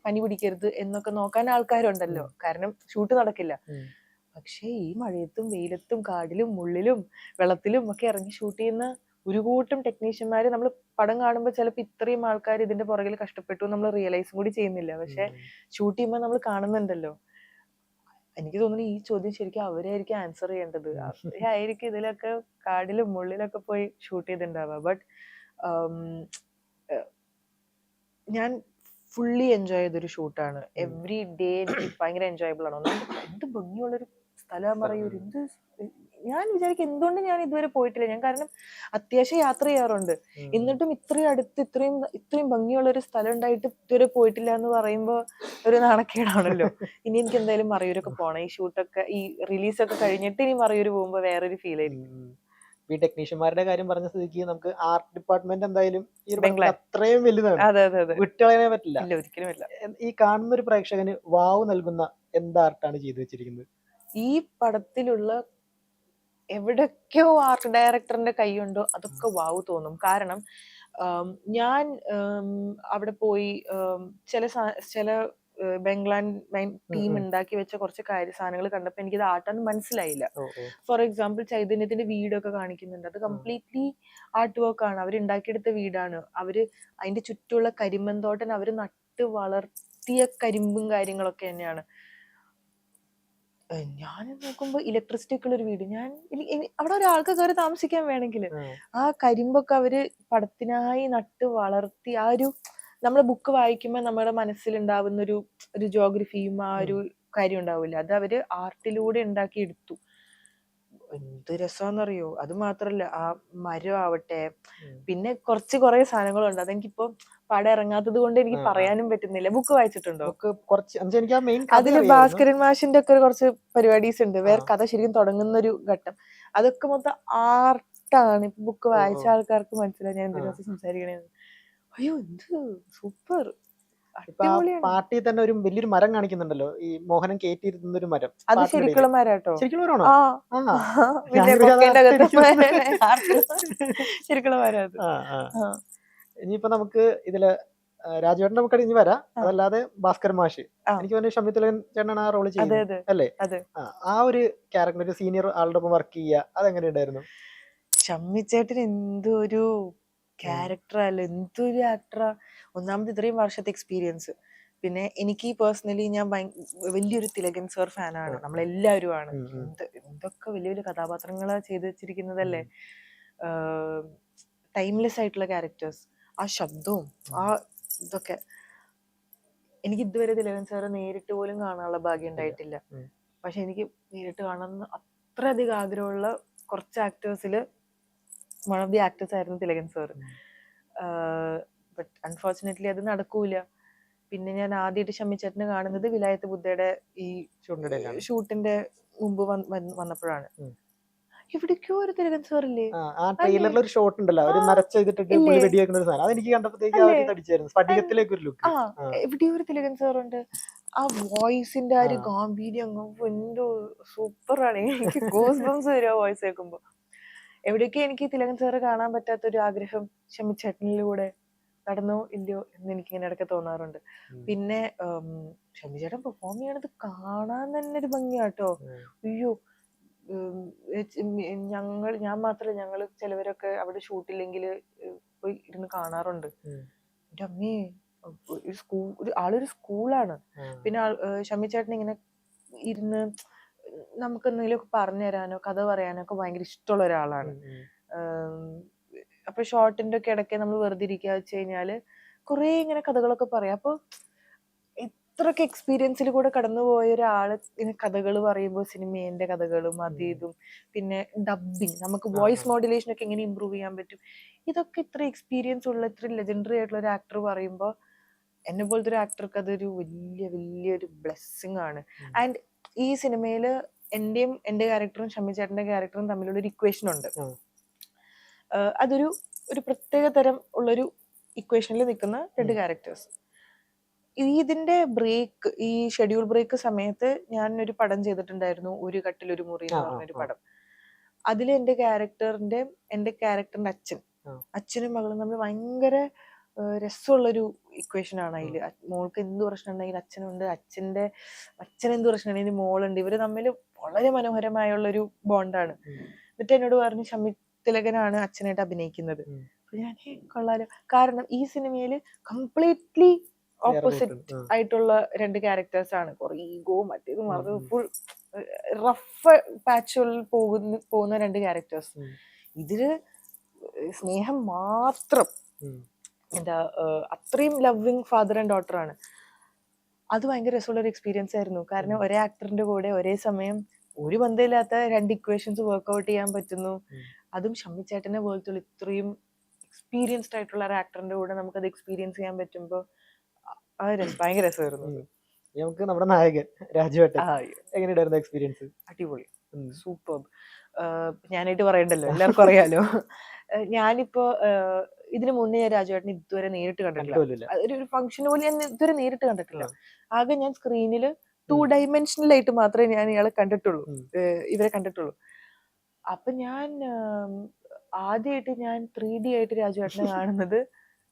പനി പിടിക്കരുത് എന്നൊക്കെ നോക്കാൻ ആൾക്കാരുണ്ടല്ലോ. കാരണം ഷൂട്ട് നടക്കില്ല. പക്ഷെ ഈ മഴയത്തും വെയിലത്തും കാടിലും മുള്ളിലും വെള്ളത്തിലും ഒക്കെ ഇറങ്ങി ഷൂട്ട് ചെയ്യുന്ന ഒരു കൂട്ടം ടെക്നീഷ്യന്മാര് നമ്മൾ പടം കാണുമ്പോൾ ചിലപ്പോൾ ഇത്രയും ആൾക്കാർ ഇതിന്റെ പുറകിൽ കഷ്ടപ്പെട്ടു നമ്മൾ റിയലൈസും കൂടി ചെയ്യുന്നില്ല. പക്ഷെ ഷൂട്ട് ചെയ്യുമ്പോൾ നമ്മൾ കാണുന്നുണ്ടല്ലോ. എനിക്ക് തോന്നുന്നു ഈ ചോദ്യം ശരിക്കും അവരായിരിക്കും ആൻസർ ചെയ്യേണ്ടത്. അവരായിരിക്കും ഇതിലൊക്കെ കാടിലും മുള്ളിലൊക്കെ പോയി ഷൂട്ട് ചെയ്തിട്ടുണ്ടാവുക. ബട്ട് ഞാൻ ഫുള്ളി എൻജോയ് ചെയ്തൊരു ഷൂട്ടാണ്. എവറി ഡേ എനിക്ക് ഭയങ്കര എൻജോയബിൾ ആണ്. എന്ത് ഭംഗിയുള്ളൊരു സ്ഥലം പറയൂ. എന്ത് ഞാൻ വിചാരിക്കും എന്തുകൊണ്ട് ഞാൻ ഇതുവരെ പോയിട്ടില്ല. ഞാൻ കാരണം അത്യാവശ്യം യാത്ര ചെയ്യാറുണ്ട്, എന്നിട്ടും ഇത്രയും അടുത്ത് ഇത്രയും ഭംഗിയുള്ള ഒരു സ്ഥലം ഉണ്ടായിട്ട് ഇതുവരെ പോയിട്ടില്ല എന്ന് പറയുമ്പോൾ ഒരു നാണക്കേടാണല്ലോ. ഇനി എനിക്ക് എന്തായാലും മറയൂരൊക്കെ പോണം. ഈ ഷൂട്ടൊക്കെ ഈ റിലീസൊക്കെ കഴിഞ്ഞിട്ട് ഇനി മറയൂർ പോകുമ്പോൾ വേറൊരു ഫീൽ ആയിരിക്കും. ഈ ടെക്നീഷ്യന്മാരുടെ കാര്യം പറഞ്ഞ സ്ഥിതിക്ക് നമുക്ക് ആർട്ട് ഡിപ്പാർട്ട്മെന്റ് എന്തായാലും ഈ ഒരു അത്രയും വലുതാണ്, വിട്ടുകളയാനേ പറ്റില്ല. ഒരിക്കലും ഇല്ല. ഈ കാണുന്ന ഒരു പ്രേക്ഷകന് വാവ് നൽകുന്ന എന്ത് ആർട്ടാണ് ചെയ്തു വെച്ചിരിക്കുന്നത്? ഈ പടത്തിലുള്ള എവിടൊക്കെയോ ആർട്ട് ഡയറക്ടറിന്റെ കൈയുണ്ടോ അതൊക്കെ വാവ് തോന്നും. കാരണം ഞാൻ അവിടെ പോയി ചില ബംഗ്ലാൻ ടീം ഉണ്ടാക്കി വെച്ച കുറച്ച് സാധനങ്ങൾ കണ്ടപ്പോൾ എനിക്കിത് ആർട്ടാന്ന് മനസ്സിലായില്ല. ഫോർ എക്സാമ്പിൾ ചൈതന്യത്തിന്റെ വീടൊക്കെ കാണിക്കുന്നുണ്ട്, അത് കംപ്ലീറ്റ്ലി ആർട്ട് വർക്ക് ആണ്. അവർ ഉണ്ടാക്കിയെടുത്ത വീടാണ്. അവര് അതിന്റെ ചുറ്റുമുള്ള കരിമ്പന്തോട്ടൻ അവര് നട്ട് വളർത്തിയ കരിമ്പും കാര്യങ്ങളൊക്കെ തന്നെയാണ്. ഞാൻ നോക്കുമ്പോ ഇലക്ട്രിസിറ്റി ഒക്കെ ഉള്ള ഒരു വീട്, ഞാൻ അവിടെ ഒരാൾക്ക് കയറി താമസിക്കാൻ വേണമെങ്കിൽ ആ കരിമ്പൊക്കെ അവര് പടത്തിനായി നട്ട് വളർത്തി. ആ ഒരു നമ്മളെ ബുക്ക് വായിക്കുമ്പോൾ നമ്മുടെ മനസ്സിലുണ്ടാവുന്ന ഒരു ജോഗ്രഫിയും ആ ഒരു കാര്യം ഉണ്ടാവില്ല, അത് അവര് ആർട്ടിലൂടെ ഉണ്ടാക്കി എടുത്തു. എന്ത് രസമാണെന്നറിയോ. അത് മാത്രല്ല ആ മരം ആവട്ടെ, പിന്നെ കുറെ സാധനങ്ങളുണ്ട്. അതെനിക്കിപ്പോ പടം ഇറങ്ങാത്തത് കൊണ്ട് എനിക്ക് പറയാനും പറ്റുന്നില്ല. ബുക്ക് വായിച്ചിട്ടുണ്ടോ? അതില് ഭാസ്കരൻ മാഷിന്റെ ഒക്കെ കുറച്ച് പരിപാടീസ് ഉണ്ട്, വേറെ കഥ ശരിക്കും തുടങ്ങുന്ന ഒരു ഘട്ടം. അതൊക്കെ മൊത്തം ആർട്ടാണ്. ഇപ്പൊ ബുക്ക് വായിച്ച ആൾക്കാർക്ക് മനസ്സിലായി ഞാൻ എന്തിനാ സംസാരിക്കണേന്ന്. അയ്യോ എന്ത് സൂപ്പർ. ഇപ്പൊ ആ അടിപൊളിയാണ്. പാട്ടിൽ തന്നെ ഒരു വലിയൊരു മരം കാണിക്കുന്നുണ്ടല്ലോ, ഈ മോഹനൻ കയറ്റിയിരുന്ന ഒരു മരം അത് പാട്ടിനിടയിൽ. ശരിക്കുള്ള മരാട്ടോ. ശരിക്കും മരമാണോ? ആ ആ പിന്നെ ഞാനിത് കൊക്കേന്റെ അകത്ത് അർത്ഥിരിക്കുന്നു. ശരിക്കുള്ള മരം അത്. ആ ആ ആ, ഇനിയിപ്പോ നമുക്ക് ഇതില് രാജുവേട്ടൻ നമുക്ക് ഇനി വരാം. ആ, അതല്ലാതെ ഭാസ്കർ മാഷ്, ആ, എനിക്ക് തോന്നുന്നു ഷമി തിലകൻ ചേട്ടനാണ് ആ റോള് അതെ ചെയ്യുന്നത് അതെ അല്ലേ? അതെ. ആ ഒരു ക്യാരക്ടർ, ഒരു സീനിയർ ആളുടെ ഒപ്പം വർക്ക് ചെയ്യുക, അതെങ്ങനെ ഉണ്ടായിരുന്നു? ഷമ്മിച്ചേട്ടൻ എന്തൊരു ഉം. ക്യാരക്ടറല്ല, എന്തൊരു ആക്ടറാ. ഒന്നാമത് ഇത്രയും വർഷത്തെ എക്സ്പീരിയൻസ്. പിന്നെ എനിക്ക് പേഴ്സണലി ഞാൻ വലിയൊരു തിലകൻ സർ ഫാനാണ്, ആ, നമ്മളെല്ലാവരും ആണ്. ഉം, ഉം, എന്തൊക്കെ വലിയ വലിയ കഥാപാത്രങ്ങളാ ചെയ്ത് വെച്ചിരിക്കുന്നതല്ലേ. ഉം, ടൈംലെസ് ആയിട്ടുള്ള ക്യാരക്ടേഴ്സ്, ആ ശബ്ദവും ആ ഇതൊക്കെ. എനിക്ക് ഇതുവരെ തിലകൻ സാറ് നേരിട്ട് പോലും കാണാനുള്ള ഭാഗ്യം ഇല്ല. ഉണ്ടായിട്ടില്ല. ഉം, പക്ഷെ എനിക്ക് നേരിട്ട് കാണണമെന്ന് അത്രയധികം ആഗ്രഹമുള്ള കുറച്ച് ആക്ടേഴ്സിൽ വൺ ഓഫ് ദി ആക്ടേഴ്സ് ആയിരുന്നു തിലകൻ സാർ. ഉം, ബട്ട് അൺഫോർച്ചുനേറ്റ്ലി അത് നടക്കൂല. പിന്നെ ഞാൻ ആദ്യമായിട്ട് ഷമ്മിച്ചേട്ടനെ കാണുന്നത് വിലായത്ത് ബുദ്ധയുടെ ഈ ഷൂട്ടിന്റെ ഇടയിലാണ്. ഷൂട്ടിന്റെ മുമ്പ് വന്നപ്പോഴാണ്. ഉം. എവിടേക്കോ ഒരു തിലകൻ സാർ ഇല്ലേ ആ അല്ലേ? ട്രെയിലറിൽ ഒരു ഷോട്ട് ഉണ്ടല്ലോ, ആ ഒരു നരച്ച ചെയ്തിട്ടിട്ട് പുള്ളി ഇല്ലേ വെടി വെക്കുന്ന ഒരു സാധനം, അതെനിക്ക് കണ്ടപ്പോഴത്തേക്ക് ആ അല്ലേ? ഒരു തടിച്ചായിരുന്നു, സ്ഫടികത്തിലേക്ക് ഒരു ലുക്ക്. ആ എവിടെയോ ഒരു തിലകൻ സാറുണ്ട്. ആ വോയിസിന്റെ ആ ഒരു ആ ഗാംഭീര്യം എന്തോ സൂപ്പറാണ്. എനിക്ക് ഗോസ് ബംസ് വരും ആ വോയിസ് കേൾക്കുമ്പോ. എവിടെയൊക്കെ എനിക്ക് തിലകൻ സാറ് കാണാൻ പറ്റാത്തൊരു ആഗ്രഹം ഷമ്മിച്ചേട്ടനിലൂടെ നടന്നോ ഇല്ലയോ എന്ന് എനിക്ക് ഇങ്ങനെ ഇടയ്ക്ക് തോന്നാറുണ്ട്. ഉം, പിന്നെ ഷമ്മിച്ചേട്ടൻ പെർഫോം ചെയ്യണത് കാണാൻ തന്നെ ഒരു ഭംഗിയാട്ടോ. ഉം, അയ്യോ, ഞാൻ മാത്രല്ല, ഞങ്ങള് ചിലവരൊക്കെ അവിടെ ഷൂട്ടില്ലെങ്കിൽ പോയി ഇരുന്ന് കാണാറുണ്ട്. ഉം, എൻ്റെ അമ്മേ, ആളൊരു സ്കൂളാണ്. ആ, പിന്നെ ഷമ്മിച്ചേട്ടൻ ഇങ്ങനെ ഇരുന്ന് നമുക്ക് എന്തെങ്കിലുമൊക്കെ പറഞ്ഞു തരാനോ കഥ പറയാനോ ഒക്കെ ഭയങ്കര ഇഷ്ടമുള്ള ഒരാളാണ്. ഉം, ഉം, ഉം, അപ്പൊ ഷോർട്ടിന്റെ ഒക്കെ ഇടയ്ക്ക് നമ്മൾ വെറുതെ ഇരിക്കുക വെച്ച് കഴിഞ്ഞാല് കുറേ ഇങ്ങനെ കഥകളൊക്കെ പറയാം. അപ്പൊ ഇത്രയൊക്കെ എക്സ്പീരിയൻസിൽ കൂടെ കടന്നുപോയ ഒരാള് ഇങ്ങനെ കഥകൾ പറയുമ്പോൾ സിനിമേന്റെ കഥകളും അത് ഉം, ഇതും, പിന്നെ ഡബിങ്, നമുക്ക് ആ, വോയിസ് ആ, മോഡുലേഷൻ ഒക്കെ എങ്ങനെ ഇമ്പ്രൂവ് ചെയ്യാൻ പറ്റും, ഇതൊക്കെ ഇത്ര എക്സ്പീരിയൻസ് ഉള്ള ഇത്ര ലെജൻഡറി ആയിട്ടുള്ള ഒരു ആക്ടർ പറയുമ്പോൾ എന്നെ പോലത്തെ ഒരു ആക്ടർക്ക് അതൊരു വലിയൊരു ബ്ലെസ്സിങ് ആണ്. ഉം, ആൻഡ് ഈ സിനിമയില് എന്റെയും എന്റെ ക്യാരക്ടറും ഷമ്മി ചേട്ടന്റെ ക്യാരക്ടറും തമ്മിലുള്ള ഒരു ഇക്വേഷൻ ഉണ്ട്. ആ, അതൊരു പ്രത്യേക തരം ഉള്ളൊരു ഇക്വേഷനിൽ നിൽക്കുന്ന രണ്ട് ഉം, ക്യാരക്ടേഴ്സ്. ഇതിന്റെ ബ്രേക്ക്, ഈ ഷെഡ്യൂൾ ബ്രേക്ക് സമയത്ത് ഞാൻ ഒരു പടം ചെയ്തിട്ടുണ്ടായിരുന്നു, ഒരു കട്ടിലൊരു മുറി ആ, എന്ന് ആ, പറഞ്ഞൊരു ആ, പടം. അതിൽ എന്റെ ക്യാരക്ടറിന്റെ ആ, അച്ഛനും മകളും തമ്മിൽ ഭയങ്കര രസമുള്ളൊരു ഇക്വേഷൻ ആണ്. ആ, അതിൽ മോൾക്ക് എന്ത് പ്രശ്നം ഉണ്ടെങ്കിൽ അച്ഛനുണ്ട്, അച്ഛൻ എന്ത് പ്രശ്നം ഉണ്ടെങ്കിൽ മോളുണ്ട്. ഇവര് തമ്മിൽ വളരെ മനോഹരമായുള്ളൊരു ബോണ്ടാണ്. ഉം, എന്നിട്ട് എന്നോട് പറഞ്ഞു ഷമ്മി തിലകനാണ് അച്ഛനായിട്ട് അഭിനയിക്കുന്നത്. ഉം, അപ്പൊ ഞാൻ കൊള്ളാലോ. കാരണം ഈ സിനിമയില് കംപ്ലീറ്റ്ലി വേറെ റൂട്ട്. ഓപ്പോസിറ്റ് ആയിട്ടുള്ള രണ്ട് ക്യാരക്ടേഴ്സ് ആണ്. കുറെ ഈഗോ മറ്റേതും ഉം, മറിച്ചതും ഉം, ഫുൾ റഫ് പാച്ചുകളിൽ പോകുന്ന രണ്ട് ക്യാരക്ടേഴ്സ്. ഉം, ഇതില് സ്നേഹം മാത്രം, ഉം, എന്താ അത്രയും ലവിങ് ഫാദർ ആൻഡ് ഡോട്ടർ ആണ്. അത് ഭയങ്കര രസമുള്ള ഒരു എക്സ്പീരിയൻസ് ആയിരുന്നു. കാരണം ഉം, ഒരേ ആക്ടറിന്റെ കൂടെ ഒരേ സമയം ഒരു ബന്ധമില്ലാത്ത രണ്ട് ഇക്വേഷൻസ് വർക്ക്ഔട്ട് ചെയ്യാൻ പറ്റുന്നു. ഉം. അതും ഷമ്മിച്ചേട്ടനെ പോലത്തുള്ള ഇത്രയും എക്സ്പീരിയൻസ്ഡ് ആയിട്ടുള്ള ഒരു ആക്ടറിന്റെ കൂടെ നമുക്കത് എക്സ്പീരിയൻസ് ചെയ്യാൻ പറ്റുമ്പോൾ ഭയങ്കര രസമായിരുന്നു ഉം. അത്. ഇനി നമുക്ക് നമ്മുടെ നായകൻ രാജുവേട്ടൻ, ആ എങ്ങനെയുണ്ടായിരുന്നു എക്സ്പീരിയൻസ്? അടിപൊളി, ഉം. സൂപ്പർ. ഞാനായിട്ട് പറയണ്ടല്ലോ, എല്ലാവർക്കും അറിയാലോ. ഞാനിപ്പോ ഇതിനു മുന്നേ ഞാൻ രാജുവേട്ടനെ ഇതുവരെ നേരിട്ട് കണ്ടിട്ടില്ല. കണ്ടിട്ട് പോലുമില്ല. ഒരു ഫംഗ്ഷന് പോലും ഞാൻ ഇതുവരെ നേരിട്ട് കണ്ടിട്ടില്ല. ആ. ആകെ ഞാൻ സ്ക്രീനിൽ 2 ഉം, ഡൈമെൻഷനൽ ആയിട്ട് മാത്രമേ ഞാൻ ഇയാളെ കണ്ടിട്ടുള്ളൂ, ഉം, ഇവരെ കണ്ടിട്ടുള്ളൂ. അപ്പൊ ഞാൻ ആദ്യമായിട്ട് ഞാൻ 3D ആയിട്ട് രാജുവേട്ടനെ കാണുന്നത്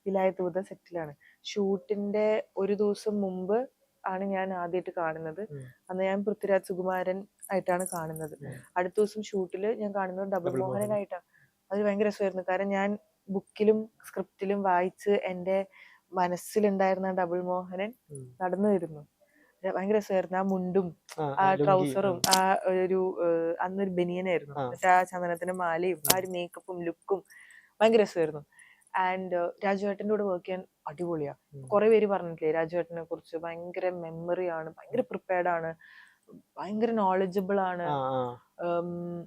വിലായത്ത് ബുദ്ധ സെറ്റിലാണ്. ഷൂട്ടിന്റെ ഒരു ദിവസം മുമ്പ് ആണ് ഞാൻ ആദ്യമായിട്ട് കാണുന്നത്. ഉം, അന്ന് ഞാൻ പൃഥ്വിരാജ് സുകുമാരൻ ആയിട്ടാണ് കാണുന്നത്. ഉം. അടുത്ത ദിവസം ഷൂട്ടില് ഞാൻ കാണുന്നത് ഡബിൾ ഡബിൾ മോഹൻ. മോഹനായിട്ടാണ്. അത് ഭയങ്കര രസമായിരുന്നു. കാരണം ഞാൻ ബുക്കിലും സ്ക്രിപ്റ്റിലും വായിച്ച് എൻ്റെ മനസ്സിലുണ്ടായിരുന്ന ഡബിൾ മോഹനൻ ഉം. നടന്നു വരുന്നു. ഭയങ്കര രസമായിരുന്നു. ആ മുണ്ടും ആ, ആ ലുങ്കി. ട്രൗസറും ആ ഒരു അന്നൊരു ബനിയനായിരുന്നു. ആ, എന്നിട്ട് ആ ചന്ദനത്തിന്റെ മാലയും ആ ഒരു മേക്കപ്പും ലുക്കും ഭയങ്കര രസമായിരുന്നു. ആൻഡ് രാജുവേട്ടൻ്റെ കൂടെ വർക്ക് ചെയ്യാൻ അടിപൊളിയാ. ഉം. കുറെ പേര് പറഞ്ഞിട്ടില്ലേ രാജുവേട്ടനെ കുറിച്ച്, ഭയങ്കര മെമ്മറി ആണ്, ഭയങ്കര പ്രിപ്പയർഡ് ആണ്, ഭയങ്കര നോളജബിൾ ആണ്. ആ, ആ. ഉം,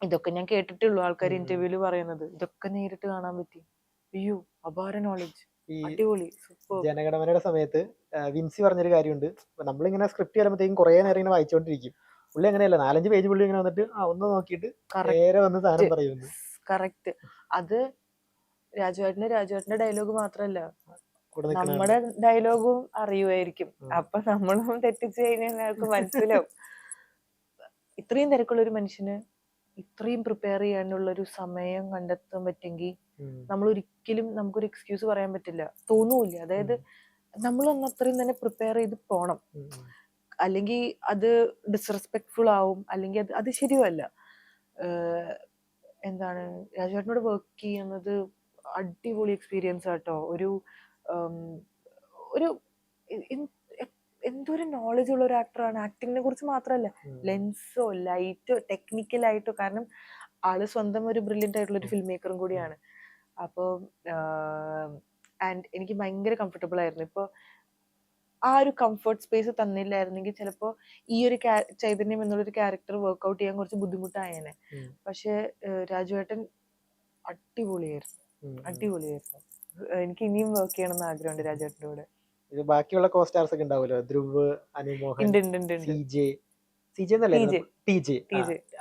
ഇതൊക്കെ ഞാൻ കേട്ടിട്ടുള്ളൂ ആൾക്കാർ ഉം, ഉം. ഇന്റർവ്യൂല് പറയുന്നത്. ഇതൊക്കെ നേരിട്ട് കാണാൻ പറ്റി. അയ്യോ, അപാര നോളജ്, ഈ അടിപൊളി, സൂപ്പർ. ജനഗണമനയുടെ സമയത്ത് വിൻസി പറഞ്ഞൊരു കാര്യമുണ്ട്. നമ്മളിങ്ങനെ സ്ക്രിപ്റ്റ് വരുമ്പോഴത്തേക്കും കുറേ നേരം ഇങ്ങനെ വായിച്ചുകൊണ്ടിരിക്കും. പുള്ളി അങ്ങനെയല്ല, 4-5 പേജ് പുള്ളി ഇങ്ങനെ വന്നിട്ട് ഒന്ന് നോക്കിയിട്ട് നേരെ വന്ന് സാധനം പറയുന്നു. കറക്റ്റ്. അത് രാജുവേട്ടന്റെ ഡയലോഗ് മാത്രല്ല, കൂടെ നിൽക്കണ നമ്മുടെ ഡയലോഗും അറിയുമായിരിക്കും. ഉം. അപ്പൊ നമ്മളും തെറ്റിച്ചു കഴിഞ്ഞാൽ അയാൾക്ക് മനസ്സിലാവും. ഇത്രയും തിരക്കുള്ള ഒരു മനുഷ്യന് ഇത്രയും പ്രിപ്പയർ ചെയ്യാനുള്ള ഒരു സമയം കണ്ടെത്താൻ പറ്റുമെങ്കിൽ നമ്മൾ ഒരിക്കലും നമുക്കൊരു എക്സ്ക്യൂസ് പറയാൻ പറ്റില്ല, തോന്നൂല്ല. അതായത് നമ്മൾ അന്ന് അത്രയും തന്നെ പ്രിപ്പയർ ചെയ്ത് പോണം. അല്ലെങ്കിൽ അത് ഡിസ്റെസ്പെക്ട്ഫുൾ ആവും, അല്ലെങ്കിൽ അത് ശരിയല്ല. എന്താണ്, രാജുവേട്ടനോട് വർക്ക് ചെയ്യുന്നത് അടിപൊളി എക്സ്പീരിയൻസ് ആട്ടോ. ഒരു ഒരു എന്തൊരു നോളജ് ഉള്ള ഒരു ആക്ടറാണ്. ആക്ടിങ്ങിനെ കുറിച്ച് മാത്രമല്ല, ലെൻസോ ലൈറ്റോ ടെക്നിക്കലായിട്ടോ. കാരണം ആള് സ്വന്തം ഒരു ബ്രില്യൻ്റ് ആയിട്ടുള്ള ഒരു ഫിലിം മേക്കറും കൂടിയാണ്. അപ്പോൾ ആൻഡ് എനിക്ക് ഭയങ്കര കംഫർട്ടബിൾ ആയിരുന്നു. ഇപ്പോൾ ആ ഒരു കംഫർട്ട് സ്പേസ് തന്നില്ലായിരുന്നെങ്കിൽ ചിലപ്പോൾ ഈ ഒരു ചൈതന്യം എന്നുള്ളൊരു ക്യാരക്ടർ വർക്ക്ഔട്ട് ചെയ്യാൻ കുറച്ച് ബുദ്ധിമുട്ടായേനെ. പക്ഷെ രാജുവേട്ടൻ അടിപൊളിയായിരുന്നു, അടിപൊളിയായിരുന്നു. എനിക്ക് ഇനിയും വർക്ക് ചെയ്യണം എന്ന് ആഗ്രഹമുണ്ട് രാജുവേട്ടൻ്റെ കൂടെ. ഇത് ബാക്കിയുള്ള കോ സ്റ്റാർസ് ഒക്കെ ഉണ്ടാവുമല്ലോ, ധ്രുവ്, അനുമോഹൻ,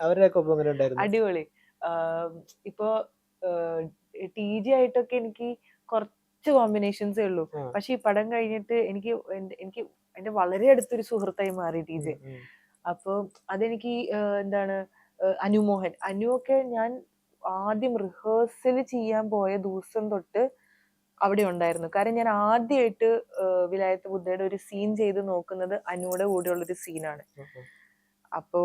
അവരുടെ ഒക്കെ ഒപ്പം എങ്ങനെ ഉണ്ടായിരുന്നു? അടിപൊളി. ഇപ്പോ TJ ആയിട്ടൊക്കെ എനിക്ക് കുറച്ച് കോമ്പിനേഷൻസേ ഉള്ളൂ. പക്ഷെ ഈ പടം കഴിഞ്ഞിട്ട് എനിക്ക് എന്റെ വളരെ അടുത്തൊരു സുഹൃത്തായി മാറി TJ. അപ്പൊ അതെനിക്ക് എന്താണ്, അനു ഒക്കെ ഞാൻ ആദ്യം റിഹേഴ്സൽ ചെയ്യാൻ പോയ ദിവസം തൊട്ട് അവിടെ ഉണ്ടായിരുന്നു. കാരണം ഞാൻ ആദ്യമായിട്ട് വിലായത്ത് ബുദ്ധയുടെ ഒരു സീൻ ചെയ്ത് നോക്കുന്നത് അനുയുടെ കൂടെയുള്ളൊരു സീനാണ്. അപ്പോ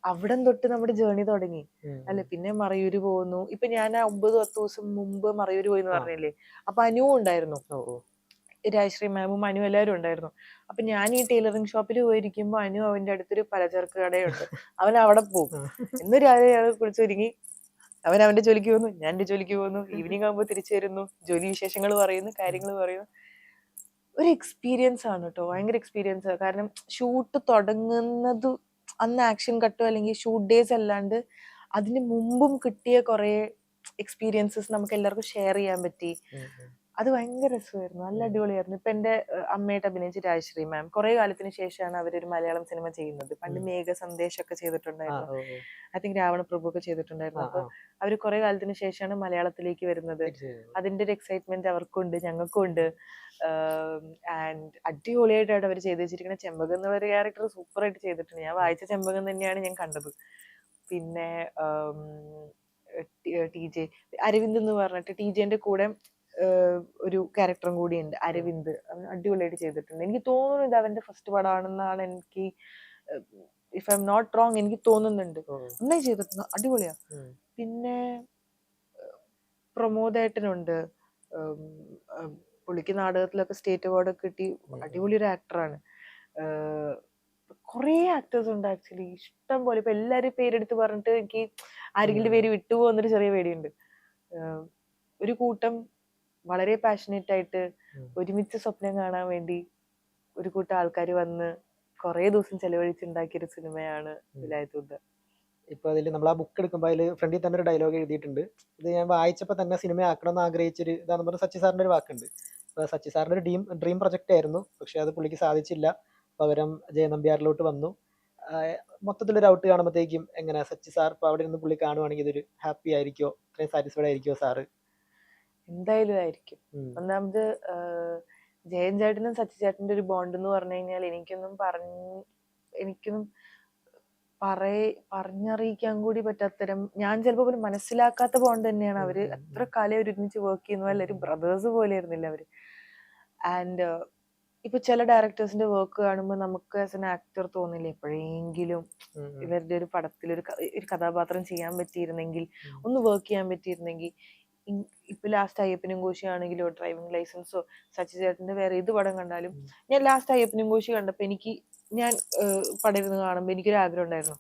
അവിടം തൊട്ട് നമ്മുടെ ജേർണി തുടങ്ങി അല്ലെ. പിന്നെ മറയൂര് പോകുന്നു. ഇപ്പൊ ഞാൻ 9-10 ദിവസം മുമ്പ് മറയൂര് പോയി എന്ന് പറഞ്ഞില്ലേ, അപ്പൊ അനുവും ഉണ്ടായിരുന്നു, രാജശ്രീ മാമും അനു എല്ലാവരും ഉണ്ടായിരുന്നു. അപ്പൊ ഞാൻ ഈ ടൈലറിംഗ് ഷോപ്പിൽ പോയിരിക്കുമ്പോ അനു അവന്റെ അടുത്തൊരു പലചരക്ക് കടയുണ്ട്, അവൻ അവിടെ പോകും. എന്ന് രാവിലെ അയാൾ കുളിച്ചൊരുങ്ങി അവൻ അവന്റെ ജോലിക്ക് പോകുന്നു, ഞാൻ എന്റെ ജോലിക്ക് പോകുന്നു. ഈവനിങ് ആകുമ്പോൾ തിരിച്ചു വരുന്നു, ജോലി വിശേഷങ്ങൾ പറയുന്നു, കാര്യങ്ങൾ പറയുന്നു. ഒരു എക്സ്പീരിയൻസ് ആണ് കേട്ടോ, ഭയങ്കര എക്സ്പീരിയൻസ്. കാരണം ഷൂട്ട് തുടങ്ങുന്നത് അന്ന് ആക്ഷൻ കട്ടോ അല്ലെങ്കിൽ ഷൂട്ട് ഡേയ്സ് അല്ലാണ്ട് അതിന് മുമ്പും കിട്ടിയ കുറെ എക്സ്പീരിയൻസസ് നമുക്ക് എല്ലാവർക്കും ഷെയർ ചെയ്യാൻ പറ്റി. അത് ഭയങ്കര രസമായിരുന്നു, നല്ല അടിപൊളിയായിരുന്നു. ഇപ്പൊ എന്റെ അമ്മയായിട്ട് അഭിനയിച്ച രാജശ്രീ മാം കുറെ കാലത്തിന് ശേഷമാണ് അവരൊരു മലയാളം സിനിമ ചെയ്യുന്നത്. പണ്ട് മേഘ സന്ദേശ് ഒക്കെ ചെയ്തിട്ടുണ്ടായിരുന്നു, ഐ തിങ്ക് രാവണ പ്രഭു ഒക്കെ ചെയ്തിട്ടുണ്ടായിരുന്നു. അപ്പൊ അവര് കുറെ കാലത്തിന് ശേഷമാണ് മലയാളത്തിലേക്ക് വരുന്നത്. അതിന്റെ ഒരു എക്സൈറ്റ്മെന്റ് അവർക്കുണ്ട്, ഞങ്ങൾക്കും ഉണ്ട്. ആൻഡ് അടിപൊളിയായിട്ടാണ് അവർ ചെയ്ത് വെച്ചിരിക്കുന്നത്. ചെമ്പകം എന്നുള്ള ഒരു ക്യാരക്ടർ സൂപ്പർ ആയിട്ട് ചെയ്തിട്ടുണ്ട്. ഞാൻ വായിച്ച ചെമ്പകം തന്നെയാണ് ഞാൻ കണ്ടത്. പിന്നെ TJ അരവിന്ദ് എന്ന് പറഞ്ഞിട്ട് TJന്റെ കൂടെ ഒരു ക്യാരക്ടറും കൂടി ഉണ്ട്, അരവിന്ദ്. അടിപൊളിയായിട്ട് ചെയ്തിട്ടുണ്ട്. എനിക്ക് തോന്നുന്നു ഇത് അവന്റെ ഫസ്റ്റ് പടമാണെന്നാണ് എനിക്ക്, if I am not wrong, എനിക്ക് തോന്നുന്നുണ്ട്. നന്നായി ചെയ്തിട്ടുണ്ട്, അടിപൊളിയാ. പിന്നെ പ്രമോദേട്ടനുണ്ട്, പുള്ളിക്ക് നാടകത്തിലൊക്കെ സ്റ്റേറ്റ് അവാർഡൊക്കെ കിട്ടി, അടിപൊളി ഒരു ആക്ടറാണ്. കുറേ ആക്ടേഴ്സ് ഉണ്ട് ആക്ച്വലി, ഇഷ്ടം പോലെ. ഇപ്പൊ എല്ലാവരും പേരെടുത്ത് പറഞ്ഞിട്ട് എനിക്ക് ആരെങ്കിലും പേര് വിട്ടുപോകുന്നൊരു ചെറിയ പേടിയുണ്ട്. ഒരു കൂട്ടം വളരെ പാഷനേറ്റ് ആയിട്ട് ഒരുമിച്ച് സ്വപ്നം കാണാൻ വേണ്ടി ഒരു കൂട്ടം ആൾക്കാർ വന്ന് കുറെ ദിവസം ചെലവഴിച്ചുണ്ടാക്കിയൊരു സിനിമയാണ് വിലായത്ത് ബുദ്ധ. ഇപ്പൊ അതിൽ നമ്മൾ ആ ബുക്ക് എടുക്കുമ്പോൾ അതിൽ ഫ്രണ്ടിൽ തന്നെ ഒരു ഡയലോഗ് എഴുതിയിട്ടുണ്ട്. ഇത് ഞാൻ വായിച്ചപ്പോൾ തന്നെ സിനിമ ആക്കണമെന്ന് ആഗ്രഹിച്ചൊരു ഇതാന്ന് പറഞ്ഞ സച്ചി സാറിന്റെ ഒരു വാക്കുണ്ട്. അപ്പൊ സച്ചി സാറിന്റെ ഒരു ഡ്രീം പ്രൊജക്റ്റ് ആയിരുന്നു, പക്ഷെ അത് പുള്ളിക്ക് സാധിച്ചില്ല. പകരം ജയനമ്പ്യാറിലോട്ട് വന്നു. മൊത്തത്തിലൊരു ഔട്ട് കാണുമ്പോഴത്തേക്കും എങ്ങനെ സച്ചി സാർ ഇപ്പൊ അവിടെ നിന്ന് പുള്ളി കാണുവാണെങ്കിൽ ഇതൊരു ഹാപ്പി ആയിരിക്കോ, ഇത്രയും സാറ്റിസ്ഫൈഡ് ആയിരിക്കോ സാറ്? എന്തായാലും ആയിരിക്കും. ഒന്നാമത് ജയൻ ചേട്ടനും സച്ചി ചേട്ടന്റെ ഒരു ബോണ്ട് എന്ന് പറഞ്ഞു കഴിഞ്ഞാൽ എനിക്കൊന്നും പറഞ്ഞറിയിക്കാൻ കൂടി പറ്റാത്തരം, ഞാൻ ചിലപ്പോൾ പോലും മനസ്സിലാക്കാത്ത ബോണ്ട് തന്നെയാണ്. അവര് എത്ര കാലം ഒരുമിച്ച് വർക്ക് ചെയ്യുന്നു, അല്ല ഒരു ബ്രദേഴ്സ് പോലെ ആയിരുന്നില്ല അവര്. ആൻഡ് ഇപ്പൊ ചില ഡയറക്ടേഴ്സിന്റെ വർക്ക് കാണുമ്പോൾ നമുക്ക് ആസ് എൻ ആക്ടർ തോന്നില്ല എപ്പോഴെങ്കിലും ഇവരുടെ ഒരു പടത്തിൽ ഒരു കഥാപാത്രം ചെയ്യാൻ പറ്റിയിരുന്നെങ്കിൽ, ഒന്ന് വർക്ക് ചെയ്യാൻ പറ്റിയിരുന്നെങ്കിൽ. ഇപ്പൊ ലാസ്റ്റ് അയ്യപ്പനും കോശി ആണെങ്കിലോ, ഡ്രൈവിംഗ് ലൈസൻസോ, സച്ചി ചേട്ടന്റെ വേറെ ഏത് പടം കണ്ടാലും, ഞാൻ ലാസ്റ്റ് അയ്യപ്പനും കോശി കണ്ടപ്പോ ഞാൻ പടം ഇരുന്ന് കാണുമ്പോൾ എനിക്കൊരു ആഗ്രഹം ഉണ്ടായിരുന്നു,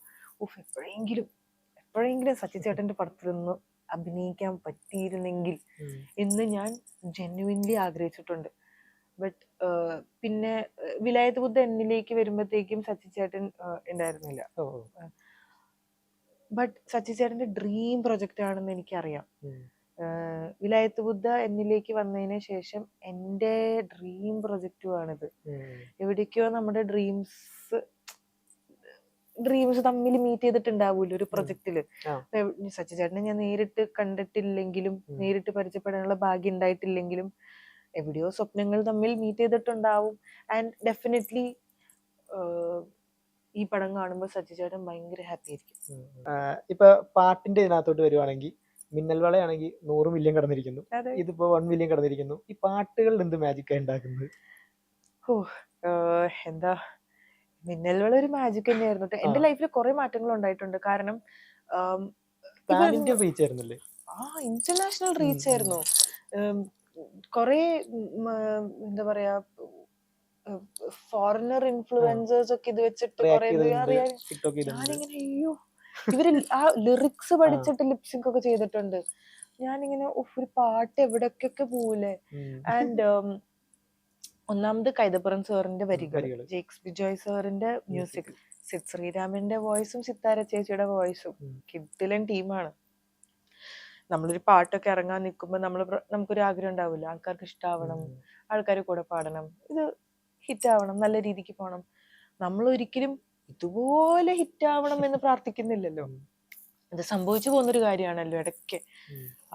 എപ്പോഴെങ്കിലും സച്ചി ചേട്ടന്റെ പടത്തിലൊന്ന് അഭിനയിക്കാൻ പറ്റിയിരുന്നെങ്കിൽ എന്ന് ഞാൻ ജെന്യുവിൻലി ആഗ്രഹിച്ചിട്ടുണ്ട്. ബട്ട് പിന്നെ വിലായത്ത് ബുദ്ധ എന്നിലേക്ക് വരുമ്പോഴത്തേക്കും സച്ചി ചേട്ടൻ ഉണ്ടായിരുന്നില്ല. ബട്ട് സച്ചി ചേട്ടന്റെ ഡ്രീം പ്രൊജക്റ്റ് ആണെന്ന് എനിക്കറിയാം. വിലായത്ത് ബുദ്ധ എന്നിലേക്ക് വന്നതിന് ശേഷം എൻ്റെ ഡ്രീം പ്രൊജക്റ്റുമാണിത്. എവിടേക്കോ നമ്മുടെ ഡ്രീംസ് തമ്മിൽ മീറ്റ് ചെയ്തിട്ടുണ്ടാവൂല്ലോ ഒരു പ്രൊജക്റ്റില്. സച്ചി ചേട്ടനെ ഞാൻ നേരിട്ട് കണ്ടിട്ടില്ലെങ്കിലും, നേരിട്ട് പരിചയപ്പെടാനുള്ള ഭാഗ്യം ഉണ്ടായിട്ടില്ലെങ്കിലും, എവിടെയോ സ്വപ്നങ്ങൾ തമ്മിൽ മീറ്റ് ചെയ്തിട്ടുണ്ടാവും. ആൻഡ് ഡെഫിനറ്റ്ലി ഈ പടം കാണുമ്പോൾ സച്ചി ചേട്ടൻ ഭയങ്കര ഹാപ്പി ആയിരിക്കും. ഇപ്പൊ പാട്ടിന്റെ ഇതിനകത്തോട്ട് വരുവാണെങ്കിൽ മിന്നൽ വളയാണെങ്കിൽ 100 മില്യൺ കടന്നിരിക്കുന്നു, അതെ. ഇതിപ്പോ 1 മില്യൺ കടന്നിരിക്കുന്നു. ഈ പാട്ടുകളിൽ എന്ത് മാജിക്കാണ് ഉണ്ടാക്കുന്നത്? എന്താ, മിന്നൽ ഒരു മാജിക് തന്നെയായിരുന്നു ട്ടോ. എന്റെ ലൈഫിൽ കുറെ മാറ്റങ്ങൾ ഉണ്ടായിട്ടുണ്ട്. കാരണം പാൻ ഇന്ത്യൻ റീച്ച് ആയിരുന്നല്ലേ? ഇന്റർനാഷണൽ റീച്ച് ആയിരുന്നു. കുറെ എന്താ പറയാ, ഫോറിനർ ഇൻഫ്ലുവൻസേഴ്സ് ഒക്കെ ഇത് വെച്ചിട്ട് കുറെ അറിയാൻ. ഞാനിങ്ങനെ അയ്യോ, ഇവര് ആ ലിറിക്സ് പഠിച്ചിട്ട് ലിപ്സിങ്ക് ഒക്കെ ചെയ്തിട്ടുണ്ട്. ഞാനിങ്ങനെ ഒരു പാട്ട് എവിടേക്കൊക്കെ പോവില്ലേ. ആൻഡ് ഒന്നാമത് കൈതപ്പുറം സാറിന്റെ വരികൾ, ജേക്സ് ബിജോയ് സാറിന്റെ മ്യൂസിക്, സിദ് ശ്രീരാമിന്റെ വോയിസും സിത്താര ചേച്ചിയുടെ വോയിസും കിഡിലൻ ടീമാണ്. നമ്മളൊരു പാട്ടൊക്കെ ഇറങ്ങാൻ നിൽക്കുമ്പോൾ നമുക്കൊരു ആഗ്രഹം ഉണ്ടാവില്ല, ആൾക്കാർക്ക് ഇഷ്ടാവണം, ആൾക്കാർ കൂടെ പാടണം, ഇത് ഹിറ്റ് ആവണം, നല്ല രീതിക്ക് പോകണം. നമ്മൾ ഒരിക്കലും ഇതുപോലെ ഹിറ്റ് ആവണം എന്ന് പ്രാർത്ഥിക്കുന്നില്ലല്ലോ. ഇത് സംഭവിച്ചു പോകുന്നൊരു കാര്യമാണല്ലോ ഇടയ്ക്ക്.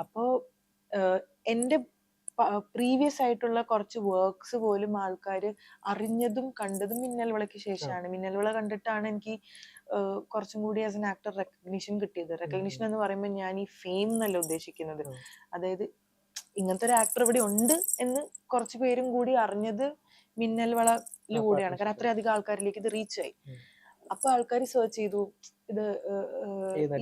അപ്പോ എന്റെ പ്രീവിയസ് ആയിട്ടുള്ള കുറച്ച് വർക്ക്സ് പോലും ആൾക്കാർ അറിഞ്ഞതും കണ്ടതും മിന്നൽ വിളയ്ക്ക് ശേഷമാണ്. മിന്നൽ വിള കണ്ടിട്ടാണ് എനിക്ക് കുറച്ചും കൂടി ആസ് എൻ ആക്ടർ റെക്കഗ്നിഷൻ കിട്ടിയത്. റെക്കഗ്നിഷൻ എന്ന് പറയുമ്പോൾ ഞാൻ ഈ ഫെയിം എന്നല്ല ഉദ്ദേശിക്കുന്നത്. അതായത് ഇങ്ങനത്തെ ഒരു ആക്ടർ ഇവിടെ ഉണ്ട് എന്ന് കുറച്ച് പേരും കൂടി അറിഞ്ഞത് മിന്നൽ വളയിലൂടെയാണ്. കാരണം അത്രയധികം ആൾക്കാരിലേക്ക് ഇത് റീച്ച് ആയി. അപ്പൊ ആൾക്കാർ സെർച്ച് ചെയ്തു, ഇത്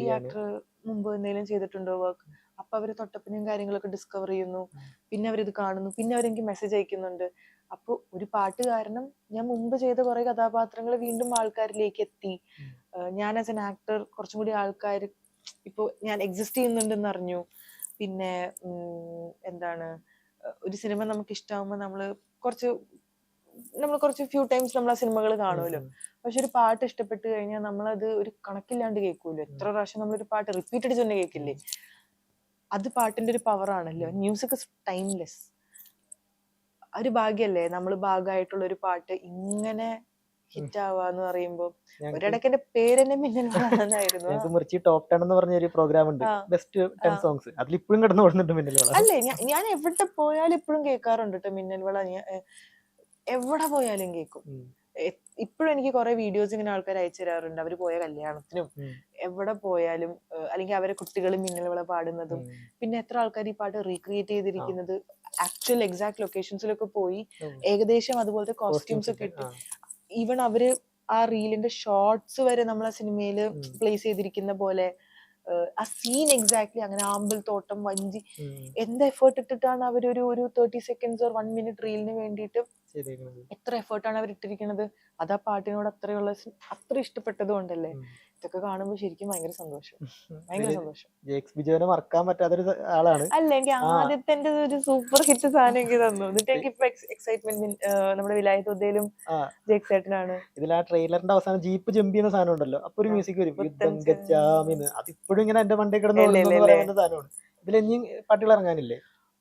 ഈ ആക്ടർ മുമ്പ് എന്തെങ്കിലും ചെയ്തിട്ടുണ്ടോ വർക്ക്. അപ്പൊ അവര് തൊട്ടപ്പിനും കാര്യങ്ങളൊക്കെ ഡിസ്കവർ ചെയ്യുന്നു, പിന്നെ അവരിത് കാണുന്നു, പിന്നെ അവരെനിക്ക് മെസ്സേജ് അയക്കുന്നുണ്ട്. അപ്പൊ ഒരു പാട്ട് കാരണം ഞാൻ മുമ്പ് ചെയ്ത കുറെ കഥാപാത്രങ്ങൾ വീണ്ടും ആൾക്കാരിലേക്ക് എത്തി. ഞാൻ ആസ് എൻ ആക്ടർ കുറച്ചും കൂടി ആൾക്കാർ ഇപ്പൊ ഞാൻ എക്സിസ്റ്റ് ചെയ്യുന്നുണ്ടെന്ന് അറിഞ്ഞു. പിന്നെ എന്താണ്, ഒരു സിനിമ നമുക്ക് ഇഷ്ടമാകുമ്പോൾ നമ്മൾ കുറച്ച് ഫ്യൂ ടൈംസ് നമ്മൾ ആ സിനിമകൾ കാണുമല്ലോ. പക്ഷെ ഒരു പാട്ട് ഇഷ്ടപ്പെട്ട് കഴിഞ്ഞാൽ നമ്മളത് ഒരു കണക്കില്ലാണ്ട് കേൾക്കൂല്ലോ. എത്ര പ്രാവശ്യം നമ്മളൊരു പാട്ട് റിപ്പീറ്റഡ് തന്നെ കേൾക്കില്ലേ. അത് പാട്ടിന്റെ ഒരു പവർ ആണല്ലോ. Music is timeless. ഒരു ഭാഗ്യല്ലേ നമ്മൾ ഭാഗമായിട്ടുള്ള ഒരു പാട്ട് ഇങ്ങനെ ഹിറ്റ് ആവാന്ന് പറയുമ്പോ. ഒരിടയ്ക്ക് എന്റെ പേര് തന്നെ മിന്നൽ വളായിരുന്നു. മിർച്ചി ടോപ്പ് 10 എന്ന് പറഞ്ഞ ഒരു പ്രോഗ്രാം ഉണ്ട്, ബെസ്റ്റ് 10 സോങ്സ്. അതിൽ ഇപ്പോഴും കിടന്നു ഓടുന്നുണ്ട് മിന്നൽ വള. അല്ലേ, ഞാൻ എവിടെ പോയാലും ഇപ്പോഴും കേൾക്കാറുണ്ട് കേട്ടോ മിന്നൽ വള. എവിടെ പോയാലും കേൾക്കും. ഇപ്പോഴും എനിക്ക് കുറെ വീഡിയോസ് ഇങ്ങനെ ആൾക്കാർ അയച്ചു തരാറുണ്ട്. അവര് പോയ കല്യാണത്തിനും എവിടെ പോയാലും, അല്ലെങ്കിൽ അവരെ കുട്ടികൾ മിന്നൽ വള പാടുന്നതും. പിന്നെ എത്ര ആൾക്കാർ ഈ പാട്ട് റീക്രിയേറ്റ് ചെയ്തിരിക്കുന്നത്, ആക്ച്വൽ എക്സാക്ട് ലൊക്കേഷൻസിലൊക്കെ പോയി ഏകദേശം അതുപോലത്തെ കോസ്റ്റ്യൂംസ് ഒക്കെ ഇട്ട്. ഈവൻ അവര് ആ റീലിന്റെ ഷോർട്സ് വരെ നമ്മൾ ആ സിനിമയിൽ പ്ലേസ് ചെയ്തിരിക്കുന്ന പോലെ ആ സീൻ എക്സാക്ട്ലി അങ്ങനെ ആമ്പൽ തോട്ടം, വഞ്ചി, എന്ത് എഫേർട്ട് ഇട്ടിട്ടാണ് അവരൊരു 30 സെക്കൻഡ്സ് ഓർ 1 മിനിറ്റ് റീലിന് വേണ്ടിയിട്ട് എത്ര എഫേർട്ടാണ് അവർ ഇട്ടിരിക്കുന്നത്. അത് ആ പാട്ടിനോട് അത്ര ഇഷ്ടപ്പെട്ടത് കൊണ്ടല്ലേ. ഇതൊക്കെ കാണുമ്പോൾ ശരിക്കും ഭയങ്കര സന്തോഷം, ഭയങ്കര സന്തോഷം. ജേക്സ് ബിജോനെ മറക്കാൻ പറ്റാത്തൊരു ആളാണ്. അല്ല, എനിക്ക് ആദ്യത്തെ ഒരു സൂപ്പർ ഹിറ്റ് സാധനം എനിക്ക് തന്നു. എന്നിട്ട് എനിക്ക് ഇപ്പൊ എക്സൈറ്റ്മെന്റ് നമ്മുടെ വിലായത്തോതയിലും ജേക്സ് ചേട്ടനാണ്. ഇതിൽ ആ ട്രെയിലറിന്റെ അവസാനം ജീപ്പ് ജമ്പ് ചെയ്യുന്ന സാധനം ഉണ്ടല്ലോ, അപ്പൊ ഒരു മ്യൂസിക് വരും, അതിപ്പോഴും ഇങ്ങനെ എന്റെ മണ്ടേ കിടന്ന് ഓടുന്നു പറയുന്ന സാധനമാണ്. ഇതിൽ ഇനി പാട്ടുകൾ ഇറങ്ങാനില്ലേ?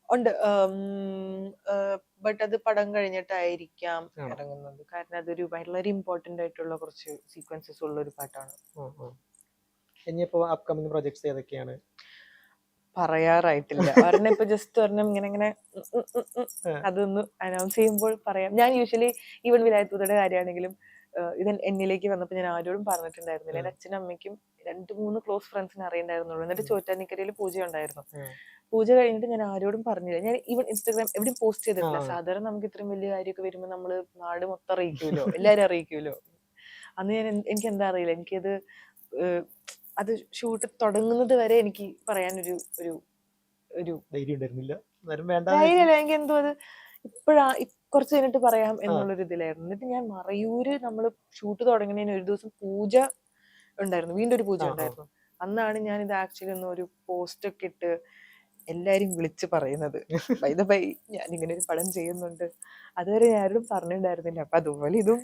ഉണ്ട്, ബട്ട് അത് പടം കഴിഞ്ഞിട്ടായിരിക്കാം ഇറങ്ങുന്നത്. കാരണം അതൊരു വളരെ ഇമ്പോർട്ടന്റ് ആയിട്ടുള്ള കുറച്ച് സീക്വൻസസ് ഉള്ള ഒരു പാട്ടാണ്. ഇനിയിപ്പോ അപ്കമിങ് പ്രൊജക്ട്സ് ഏതൊക്കെയാണ്? പറയാറായിട്ടില്ല. ഒരെണ്ണം ഇപ്പൊ ജസ്റ്റ് ഒരെണ്ണം ഇങ്ങനെ അതൊന്ന് അനൗൺസ് ചെയ്യുമ്പോൾ പറയാം. ഞാൻ യൂഷ്വലി ഈവൻ വിലായത്തൂതയുടെ കാര്യമാണെങ്കിലും ഇത് എന്നിലേക്ക് വന്നപ്പോൾ ഞാൻ ആരോടും പറഞ്ഞിട്ടുണ്ടായിരുന്നില്ല. എന്റെ അച്ഛനും അമ്മയ്ക്കും 2-3 ക്ലോസ് ഫ്രണ്ട്സിനെ അറിയണ്ടായിരുന്നുള്ളൂ. എന്നിട്ട് ചോറ്റാനിക്കരയിൽ പൂജ ഉണ്ടായിരുന്നു. പൂജ കഴിഞ്ഞിട്ട് ഞാൻ ആരോടും പറഞ്ഞില്ല. ഞാൻ ഈവൻ ഇൻസ്റ്റാഗ്രാം എവിടെയും പോസ്റ്റ് ചെയ്തിട്ടില്ല. സാധാരണ നമുക്ക് ഇത്രയും വലിയ കാര്യമൊക്കെ വരുമ്പോൾ നമ്മള് നാട് മൊത്തം അറിയിക്കുമല്ലോ, എല്ലാരും അറിയിക്കുമല്ലോ. അന്ന് എനിക്ക് എന്താ അറിയില്ല, എനിക്കത് അത് ഷൂട്ട് തുടങ്ങുന്നത് വരെ എനിക്ക് പറയാനൊരു ധൈര്യമില്ല. എനിക്ക് എന്തോ അത് കുറച്ച് കഴിഞ്ഞിട്ട് പറയാം എന്നുള്ളൊരു ഇതിലായിരുന്നു. എന്നിട്ട് ഞാൻ മറയൂര് നമ്മള് ഷൂട്ട് തുടങ്ങുന്നതിന് ഒരു ദിവസം പൂജ ഉണ്ടായിരുന്നു, വീണ്ടും ഒരു പൂജ ഉണ്ടായിരുന്നു. അന്നാണ് ഞാൻ ഇത് ആക്ച്വലി ഒരു പോസ്റ്റ് ഒക്കെ ഇട്ട് എല്ലാരും വിളിച്ച് പറയുന്നത്, ബൈ ദ ബൈ ഞാനിങ്ങനെ ഒരു പടം ചെയ്യുന്നുണ്ട്. അതുവരെ ഞാനും പറഞ്ഞിട്ടുണ്ടായിരുന്നില്ല. അപ്പൊ അതുപോലെ ഇതും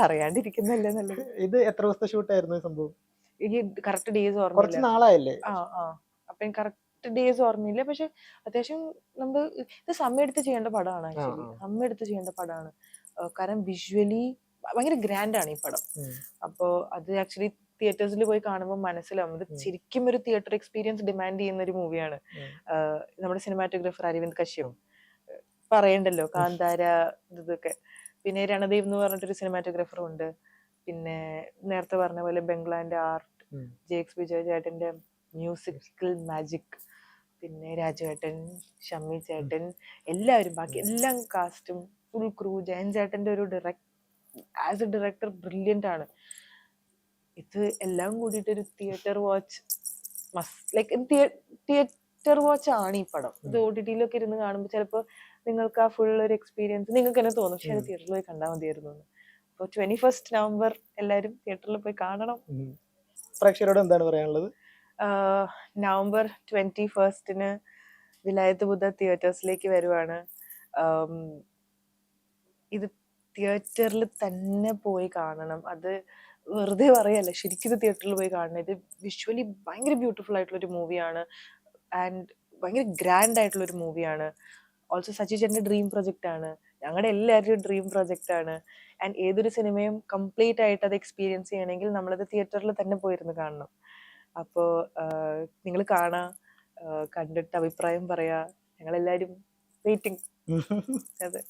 പറയാണ്ടിരിക്കുന്നല്ലേ നല്ലത്. ഇത് എത്ര ദിവസത്തെ ഷൂട്ടായിരുന്നു സംഭവം? എനിക്ക് കറക്റ്റ് ഡേയ്സ് ഓർമ്മയില്ല. കുറച്ച് നാളായല്ലേ? അപ്പൊ എനിക്ക് കറക്റ്റ് ഡേയ്സ് ഓർമ്മയില്ല. പക്ഷെ അത്യാവശ്യം നമ്മൾ ഇത് സമയം എടുത്ത് ചെയ്യേണ്ട പടമാണ്. ആക്ച്വലി സമയം എടുത്ത് ചെയ്യേണ്ട പടമാണ്. കാരണം വിഷ്വലി ഭയങ്കര ഗ്രാൻഡ് ആണ് ഈ പടം. അപ്പോ അത് ആക്ച്വലി തിയേറ്റേഴ്സിൽ പോയി കാണുമ്പോൾ മനസ്സിലാവും ഇത് ശരിക്കും ഒരു തിയേറ്റർ എക്സ്പീരിയൻസ് ഡിമാൻഡ് ചെയ്യുന്ന ഒരു മൂവിയാണ്. നമ്മുടെ സിനിമാറ്റോഗ്രാഫർ അരവിന്ദ് കശ്യപ് പറയണ്ടല്ലോ, കാന്താര ഇതൊക്കെ. പിന്നെ രണദീപ് എന്ന് പറഞ്ഞിട്ടൊരു സിനിമാറ്റോഗ്രാഫറും ഉണ്ട്. പിന്നെ നേരത്തെ പറഞ്ഞ പോലെ ബംഗ്ലാന്റെ ആർട്ട്, ജേക്സ് വിജയ് ചേട്ടന്റെ മ്യൂസിക്കൽ മാജിക്, പിന്നെ രാജുവേട്ടൻ, ഷമ്മി ചേട്ടൻ, എല്ലാവരും ബാക്കി എല്ലാം കാസ്റ്റും ഫുൾ ക്രൂ. ജയൻ ചേട്ടന്റെ ഒരു ആസ് എ ഡയറക്ടർ ബ്രില്യൻ്റ് ആണ്. ഇത് എല്ലാം കൂടിയിട്ട് ഒരു theatre watch like theatre watch ആണ് ഈ പടം. ഇത് OTT-ലൊക്കെ ഇരുന്ന് കാണുമ്പോൾ ചിലപ്പോൾ നിങ്ങൾക്ക് ആ ഫുൾ ഒരു എക്സ്പീരിയൻസ് നിങ്ങൾക്ക് തന്നെ തോന്നും, പക്ഷെ അത് തിയേറ്ററിൽ പോയി കണ്ടാൽ മതിയായിരുന്നു എന്ന്. അപ്പോൾ 21st നവംബർ എല്ലാവരും തിയേറ്ററിൽ പോയി കാണണം. പ്രേക്ഷകരോട് എന്താണ് പറയാനുള്ളത്? നവംബർ 21 വിലായത്ത് ബുദ്ധ തിയേറ്റേഴ്സിലേക്ക് വരുവാണ്. ഇത് തിയേറ്ററിൽ തന്നെ പോയി കാണണം. അത് വെറുതെ പറയല്ല, ശരിക്കും ഇത് തിയേറ്ററിൽ പോയി കാണണം. ഇത് വിഷ്വലി ഭയങ്കര ബ്യൂട്ടിഫുൾ ആയിട്ടുള്ളൊരു മൂവിയാണ് ആൻഡ് ഭയങ്കര ഗ്രാൻഡ് ആയിട്ടുള്ളൊരു മൂവിയാണ്. ഓൾസോ സച്ചി ചേട്ടൻ്റെ ഡ്രീം പ്രൊജക്റ്റ് ആണ്, ഞങ്ങളുടെ എല്ലാവരുടെയും ഡ്രീം പ്രൊജക്റ്റ് ആണ്. ആൻഡ് ഏതൊരു സിനിമയും കംപ്ലീറ്റ് ആയിട്ട് അത് എക്സ്പീരിയൻസ് ചെയ്യണമെങ്കിൽ നമ്മളത് തിയേറ്ററിൽ തന്നെ പോയിരുന്ന് കാണണം. അപ്പോൾ നിങ്ങൾ കാണാ, കണ്ടിട്ട് അഭിപ്രായം പറയാ, ഞങ്ങളെല്ലാവരും വെയിറ്റിംഗ്. അതെ.